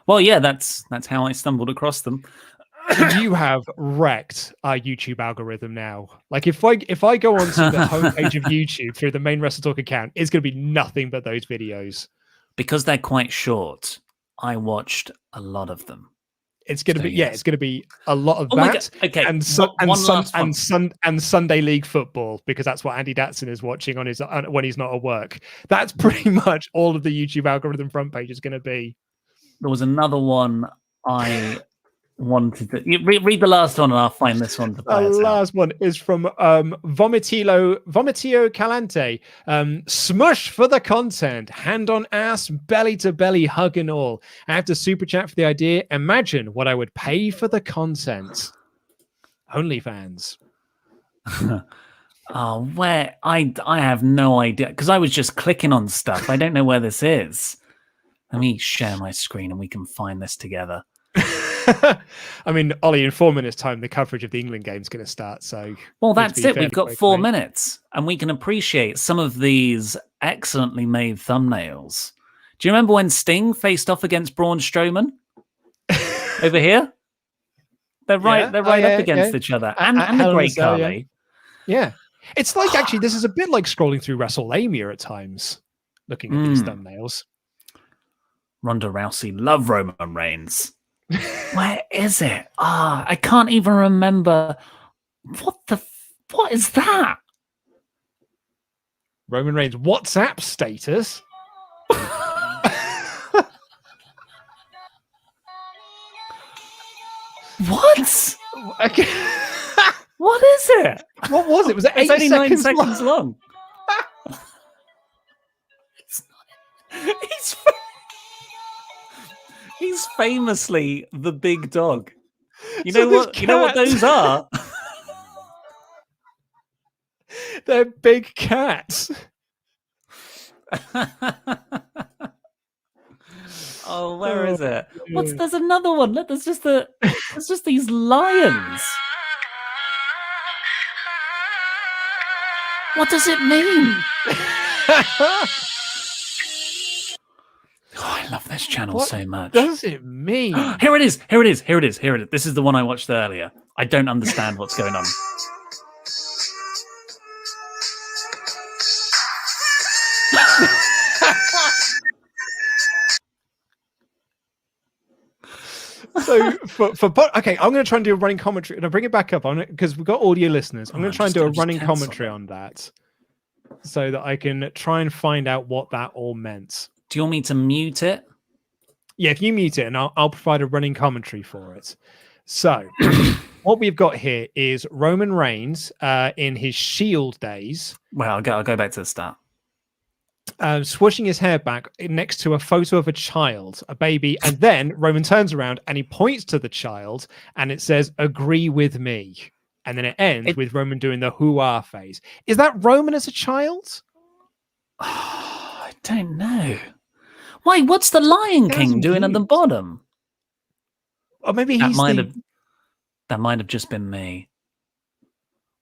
Well, yeah, that's how I stumbled across them. You have wrecked our YouTube algorithm now. Like if I go onto the homepage of YouTube through the main WrestleTalk account, it's going to be nothing but those videos. Because they're quite short, I watched a lot of them. It's going to be yes. It's going to be a lot of Oh that. Okay. And Sunday League football, because that's what Andy Datson is watching on his when he's not at work. That's pretty much all of the YouTube algorithm front page is going to be. There was another one I wanted to read the last one, and I'll find this one. The last one is from Vomitio Calante. Smush for the content, hand on ass, belly to belly, hug and all. I have to super chat for the idea. Imagine what I would pay for the content. OnlyFans. Oh, where I have no idea, because I was just clicking on stuff. I don't know where this is. Let me share my screen and we can find this together. I mean, Ollie, in 4 minutes' time, the coverage of the England game is going to start. So, well, that's it. We've got 4 minutes, and we can appreciate some of these excellently made thumbnails. Do you remember when Sting faced off against Braun Strowman? Over here, they're right up against each other, and the Great Khali. Yeah, it's like actually, this is a bit like scrolling through WrestleMania at times, looking at these thumbnails. Ronda Rousey, love Roman Reigns. Where is it? I can't even remember. What is that? Roman Reigns WhatsApp status. What? Okay. What is it? What was it? Was it 8 only seconds 9 seconds long? He's famously the big dog. You know what? You know what those are? They're big cats. Oh, where is it? There's another one. Look, there's just these lions. What does it mean? Oh, I love this channel so much. What does it mean? Here it is. This is the one I watched earlier. I don't understand what's going on. So okay, I'm going to try and do a running commentary, and I'll bring it back up on it because we've got audio listeners. I'm going to try and do a running commentary on that, so that I can try and find out what that all meant. Do you want me to mute it? Yeah, if you mute it, and I'll provide a running commentary for it. So, what we've got here is Roman Reigns in his Shield days. Well, I'll go back to the start. Swooshing his hair back next to a photo of a child, a baby, and then Roman turns around and he points to the child, and it says, "Agree with me." And then it ends with Roman doing the hoo-ah phase. Is that Roman as a child? I don't know. Why? What's the Lion King doing at the bottom? Or maybe that might have just been me.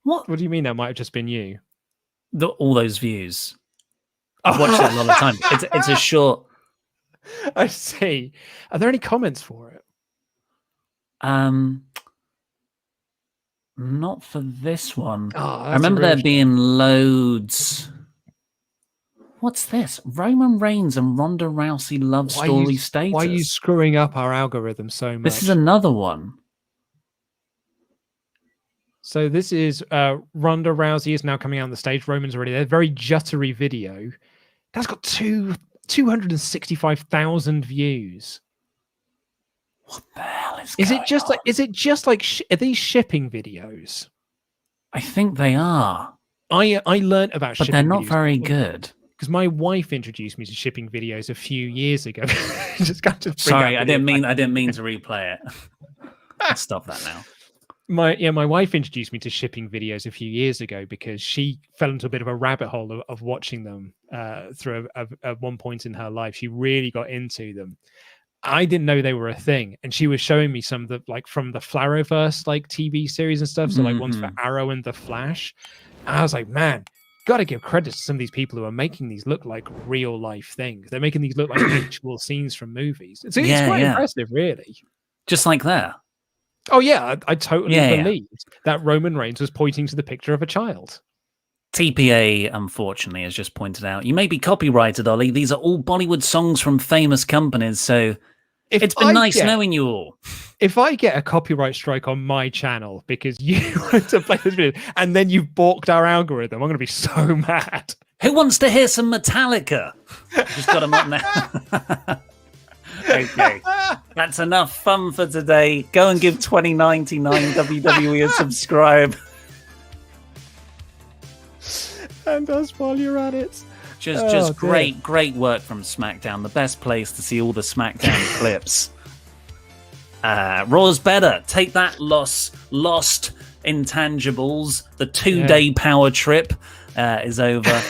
What do you mean that might have just been you? All those views. I've watched that a lot of times. It's a short. I see. Are there any comments for it? Not for this one. I remember there being loads. What's this? Roman Reigns and Ronda Rousey love story status. Why are you screwing up our algorithm so much? This is another one. So this is Ronda Rousey is now coming out on the stage. Roman's already there. Very juttery video. That's got 265,000 views. What the hell is it just on? like? Is it just like? Are these shipping videos? I think they are. I learned about, but they're not very good. Because my wife introduced me to shipping videos a few years ago. Sorry, I didn't mean to replay it. I'll stop that now. My wife introduced me to shipping videos a few years ago because she fell into a bit of a rabbit hole of watching them through at one point in her life. She really got into them. I didn't know they were a thing, and she was showing me some of the like from the Flarrowverse like TV series and stuff. So like ones for Arrow and the Flash. And I was like, man, got to give credit to some of these people who are making these look like real life things. They're making these look like actual scenes from movies. It's quite impressive, really. Just like that. Oh yeah, I totally believed that Roman Reigns was pointing to the picture of a child. TPA, unfortunately, has just pointed out, you may be copyrighted, Ollie. These are all Bollywood songs from famous companies, so it's been nice knowing you all. If I get a copyright strike on my channel because you wanted to play this video and then you've balked our algorithm, I'm going to be so mad. Who wants to hear some Metallica? Just got them up now. Okay, that's enough fun for today. Go and give 2099 WWE a subscribe. And us while you're at it. Just great work from SmackDown. The best place to see all the SmackDown clips. Raw's better. Take that, lost intangibles. The 2-day power trip is over.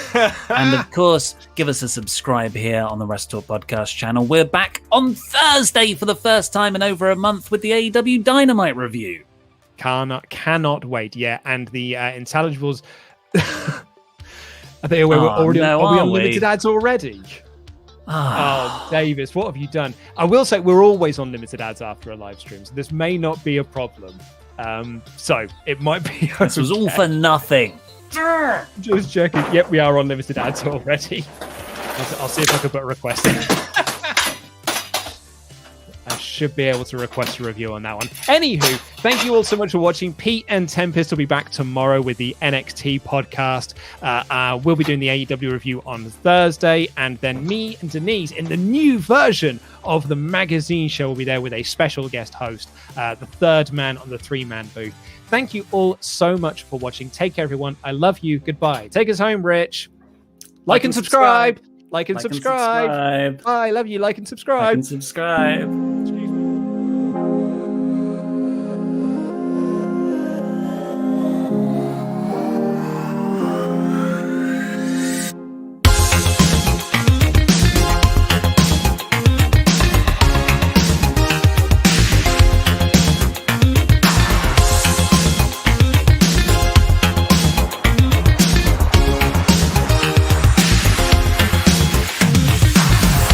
And of course, give us a subscribe here on the WrestleTalk Podcast channel. We're back on Thursday for the first time in over a month with the AEW Dynamite review. Cannot wait. Yeah, and the Intelligibles. I think we're already on limited ads already. Oh, Davis, what have you done? I will say we're always on limited ads after a live stream, so this may not be a problem. So it might be. This was all for nothing. Just checking. Yep, we are on limited ads already. I'll see if I can put a request in. I should be able to request a review on that one. Anywho, thank you all so much for watching. Pete and Tempest will be back tomorrow with the NXT podcast. We'll be doing the AEW review on Thursday, and then me and Denise in the new version of the magazine show will be there with a special guest host, the third man on the 3-man booth. Thank you all so much for watching. Take care, everyone. I love you. Goodbye. Take us home, Rich. Like and subscribe. Like and subscribe. Bye. Love you. Like and subscribe. Like and subscribe.